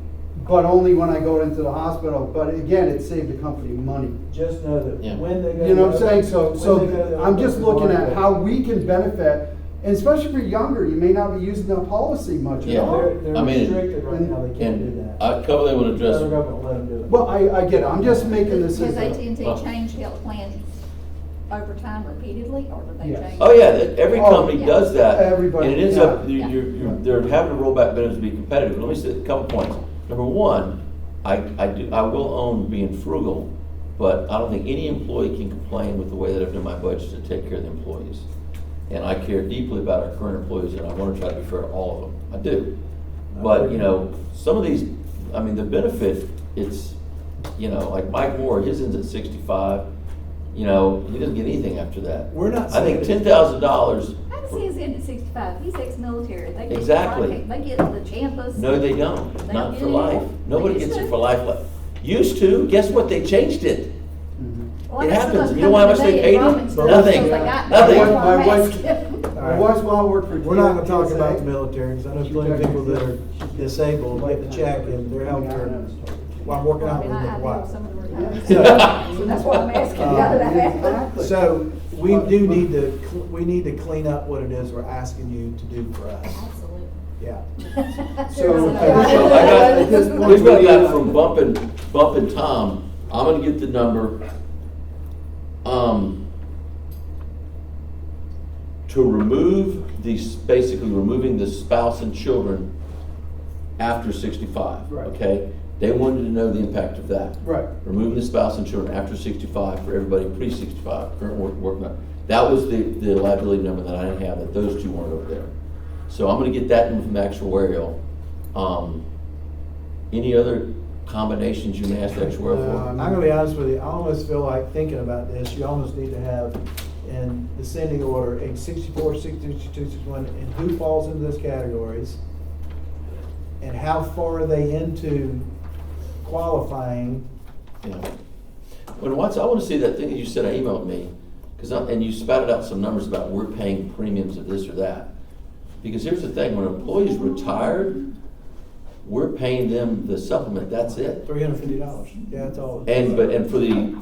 but only when I go into the hospital. But again, it saved the company money. Just know Yeah. that when they go. You know what I'm saying? when So they go to the I'm just open looking at market, how we can benefit, and especially if you're younger, you may not be using the policy much at Yeah. all. They're I mean, restricted right now, they can't do And that. a couple they want to address. Federal government will let them do it. Well, I get it, I'm just making this Has as a. AT&T Well- changed health plans over time repeatedly, or did they Yes. change? Oh, yeah, every Oh, company yeah. does that. Everybody, And it ends yeah. up, Yeah. they're having to roll back benefits to be competitive. Let me say a couple points. Number one, I will own being frugal, but I don't think any employee can complain with the way that I've done my budget to take care of the employees. And I care deeply about our current employees, and I want to try to be fair to all of them. I do. But, some of these, I mean, the benefit, it's, like Mike Moore, his ends at 65. He doesn't get anything after that. We're not I think saying- $10,000. How does he end at 65? He's ex-military. They get Exactly. They get the Champas. No, they don't. They Not don't for get it life. anymore? Nobody They gets used it to. for life. Used to. Guess what? They changed it. Well, It that's happens. what's You know how much coming they to paid me, him? Robinson, Nothing. because they got Nothing. that. My wife- Asking. My wife's mom worked for. We're not gonna talk TSA. about the military, because I know plenty of people that are disabled, get the check and their healthcare, well, I'm working I out with mean, them I for a know while. some of them retired. So that's why I'm asking, how did that happen? So, we do need to clean up what it is we're asking you to do for us, Absolutely. yeah. So, I got, we've got that from bumping Tom. I'm gonna get the number. To remove these, basically removing the spouse and children after 65, Right. okay? They wanted to know the impact of that. Right. Removing the spouse and children after 65 for everybody pre-65, current working on. That was the liability number that I didn't have, that those two weren't over there. So I'm gonna get that in from the actuarial. Any other combinations you may ask the actuarial for? I'm gonna be honest with you, I almost feel like thinking about this, you almost need to have in descending order, age 64, 62, 61, and who falls into those categories, and how far are they into qualifying. Yeah. When once, I wanna see that thing that you said, I emailed me, and you spouted out some numbers about we're paying premiums of this or that. Because here's the thing, when an employee's retired, we're paying them the supplement, that's it. $350, yeah, that's all. And for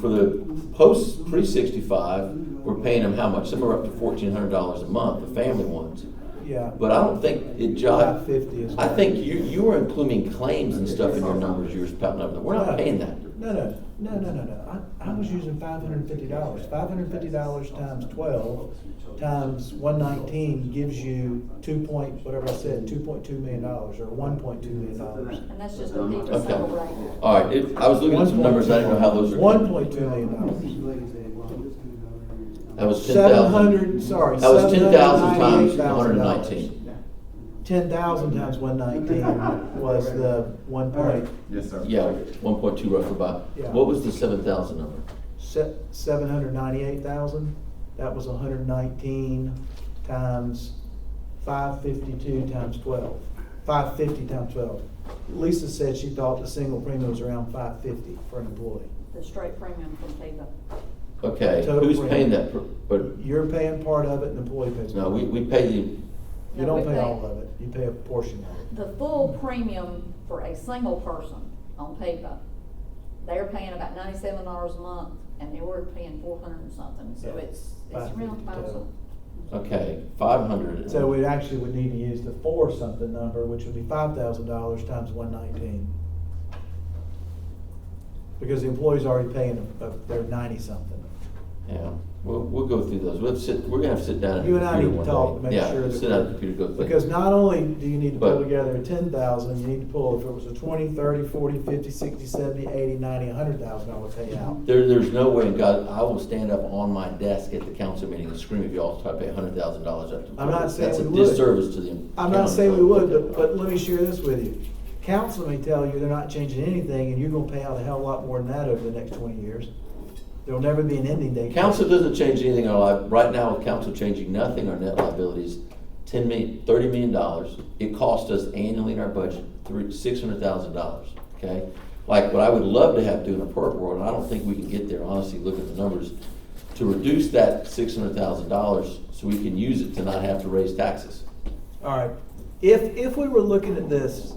the post pre-65, we're paying them how much? Some are up to $1,400 a month, the family ones. Yeah. But I don't think it, John, About 50 is. I think you were including claims and stuff in your numbers you were spouting up. We're not paying that. No. I was using $550. $550 times 12 times 119 gives you $2.2 million or $1.2 million. And that's just a fee for Okay. civil rate. All right, I was looking at some numbers, I didn't know how those are. $1.2 million. That was 10,000. That was 10,000 times $798,000. 119. 10,000 times 119 was the 1 point, Yes, sir. Yeah, 1.2 rough about. Yeah. What was the 7,000 number? 798,000. That was 119 times 552 times 12. 550 times 12. Lisa said she thought the single premium was around 550 for an employee. The straight premium from FEMA. Okay, Total who's premium. paying that? But, You're paying part of it and the employee pays no, part of it. we pay the, You No, don't we pay all of it, you pay a portion of it. The full premium for a single person on PAVA, they're paying about $97 a month and they were paying 400 and something, so Yeah, it's 550 around 5 total. something. Okay, 500. So we actually would need to use the 4-something number, which would be $5,000 times 119. Because the employee's already paying, their 90-something. Yeah, we'll go through those. We're gonna have to sit down and. You and I need to talk to make Yeah, sure that. sit down at the computer, go through. Because not only do you need to pull But- together a 10,000, you need to pull, if it was a 20, 30, 40, 50, 60, 70, 80, 90, $100,000 payout. There's no way, in God, I will stand up on my desk at the council meeting and scream if you all try to pay $100,000 up to. I'm not saying we would. That's a disservice to the. I'm not saying we would, but let me share this with you. Council may tell you they're not changing anything, and you're gonna pay out a hell of a lot more than that over the next 20 years. There'll never be an ending date. Council doesn't change anything in our life. Right now, with council changing nothing, our net liabilities, $30 million. It cost us annually in our budget, $600,000, okay? Like, what I would love to have do in a perfect world, and I don't think we can get there, honestly, look at the numbers, to reduce that $600,000 so we can use it to not have to raise taxes. All right, if we were looking at this,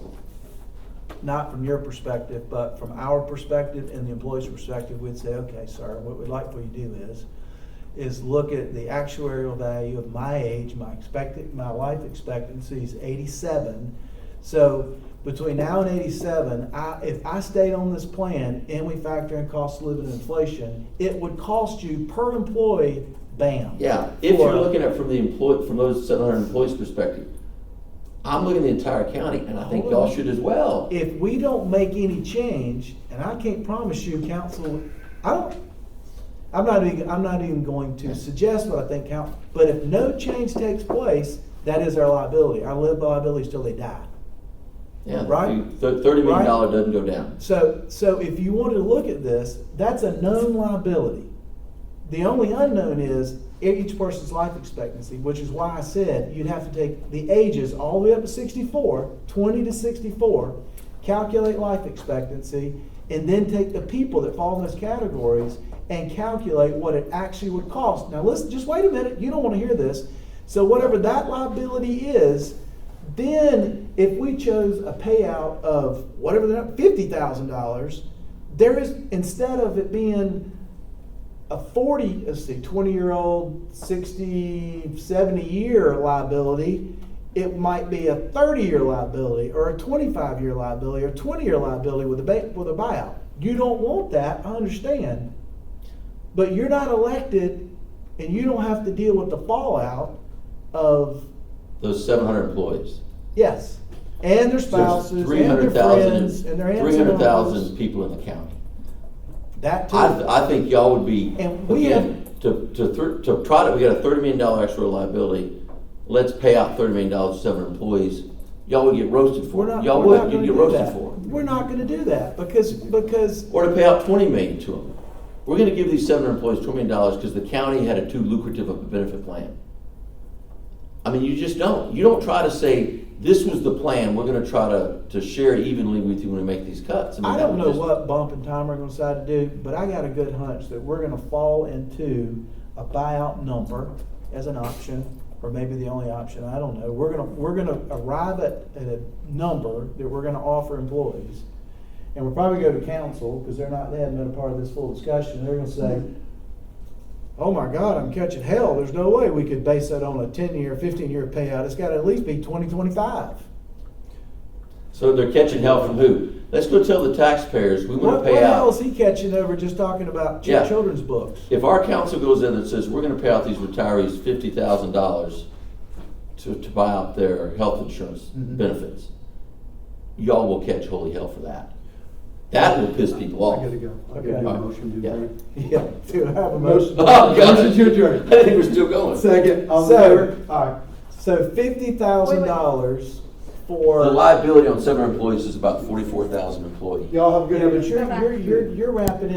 not from your perspective, but from our perspective and the employee's perspective, we'd say, okay, sir, what we'd like for you to do is look at the actuarial value of my age, my life expectancy is 87. So between now and 87, if I stayed on this plan and we factor in cost of living and inflation, it would cost you per employee, bam. Yeah, if you're For- looking at from those 700 employees' perspective, I'm looking at the entire county, and I think Hold y'all on. should as well. If we don't make any change, and I can't promise you, council, I'm not even going to suggest what I think council, but if no change takes place, that is our liability. Our liability is till they die. Yeah, Right? $30 million Right? doesn't go down. So if you wanted to look at this, that's a known liability. The only unknown is each person's life expectancy, which is why I said you'd have to take the ages all the way up to 64, 20 to 64, calculate life expectancy, and then take the people that fall in those categories and calculate what it actually would cost. Now listen, just wait a minute, you don't want to hear this. So whatever that liability is, then if we chose a payout of whatever the number, $50,000, there is, instead of it being a 20-year-old, 60, 70-year liability, it might be a 30-year liability or a 25-year liability or a 20-year liability with a buyout. You don't want that, I understand. But you're not elected and you don't have to deal with the fallout of, Those 700 employees. yes, and their spouses, and their 300,000 friends, and their aunts and uncles. 300,000 people in the county. That too. I think y'all would be, And we again, to try to, we got a $30 million extra liability, let's pay out $30 million to 700 employees, y'all would get roasted for We're it. not, Y'all we're not would, gonna you'd get do roasted that. for it. We're not gonna do that because, Or to pay out $20 million to them. We're gonna give these 700 employees $20 million because the county had a too lucrative of a benefit plan. I mean, you just don't. You don't try to say, this was the plan, we're gonna try to share evenly with you when we make these cuts. mean, I that don't would know just- what Bump and Tom are gonna decide to do, but I got a good hunch that we're gonna fall into a buyout number as an option, or maybe the only option, I don't know. We're gonna arrive at a number that we're gonna offer employees. And we'll probably go to council, because they haven't been a part of this full discussion, they're gonna say, oh my God, I'm catching hell, there's no way we could base that on a 10-year, 15-year payout, it's gotta at least be 2025. So they're catching hell from who? Let's go tell the taxpayers, we wanna What pay hell is out. he catching over just talking about Yeah. children's books? If our council goes in and says, we're gonna pay out these retirees $50,000 to buy out their health insurance Mhm. benefits, y'all will catch holy hell for that. That will piss people off. I gotta go. I Okay. gotta do a motion to Yeah. adjourn. Yeah, do I have a motion? Oh, God. Motion to adjourn. I think we're still going. Second, all in So- favor? Aye. So $50,000 for. The liability on 700 employees is about 44,000 employees. Y'all have a good Yeah, evening. but you're wrapping in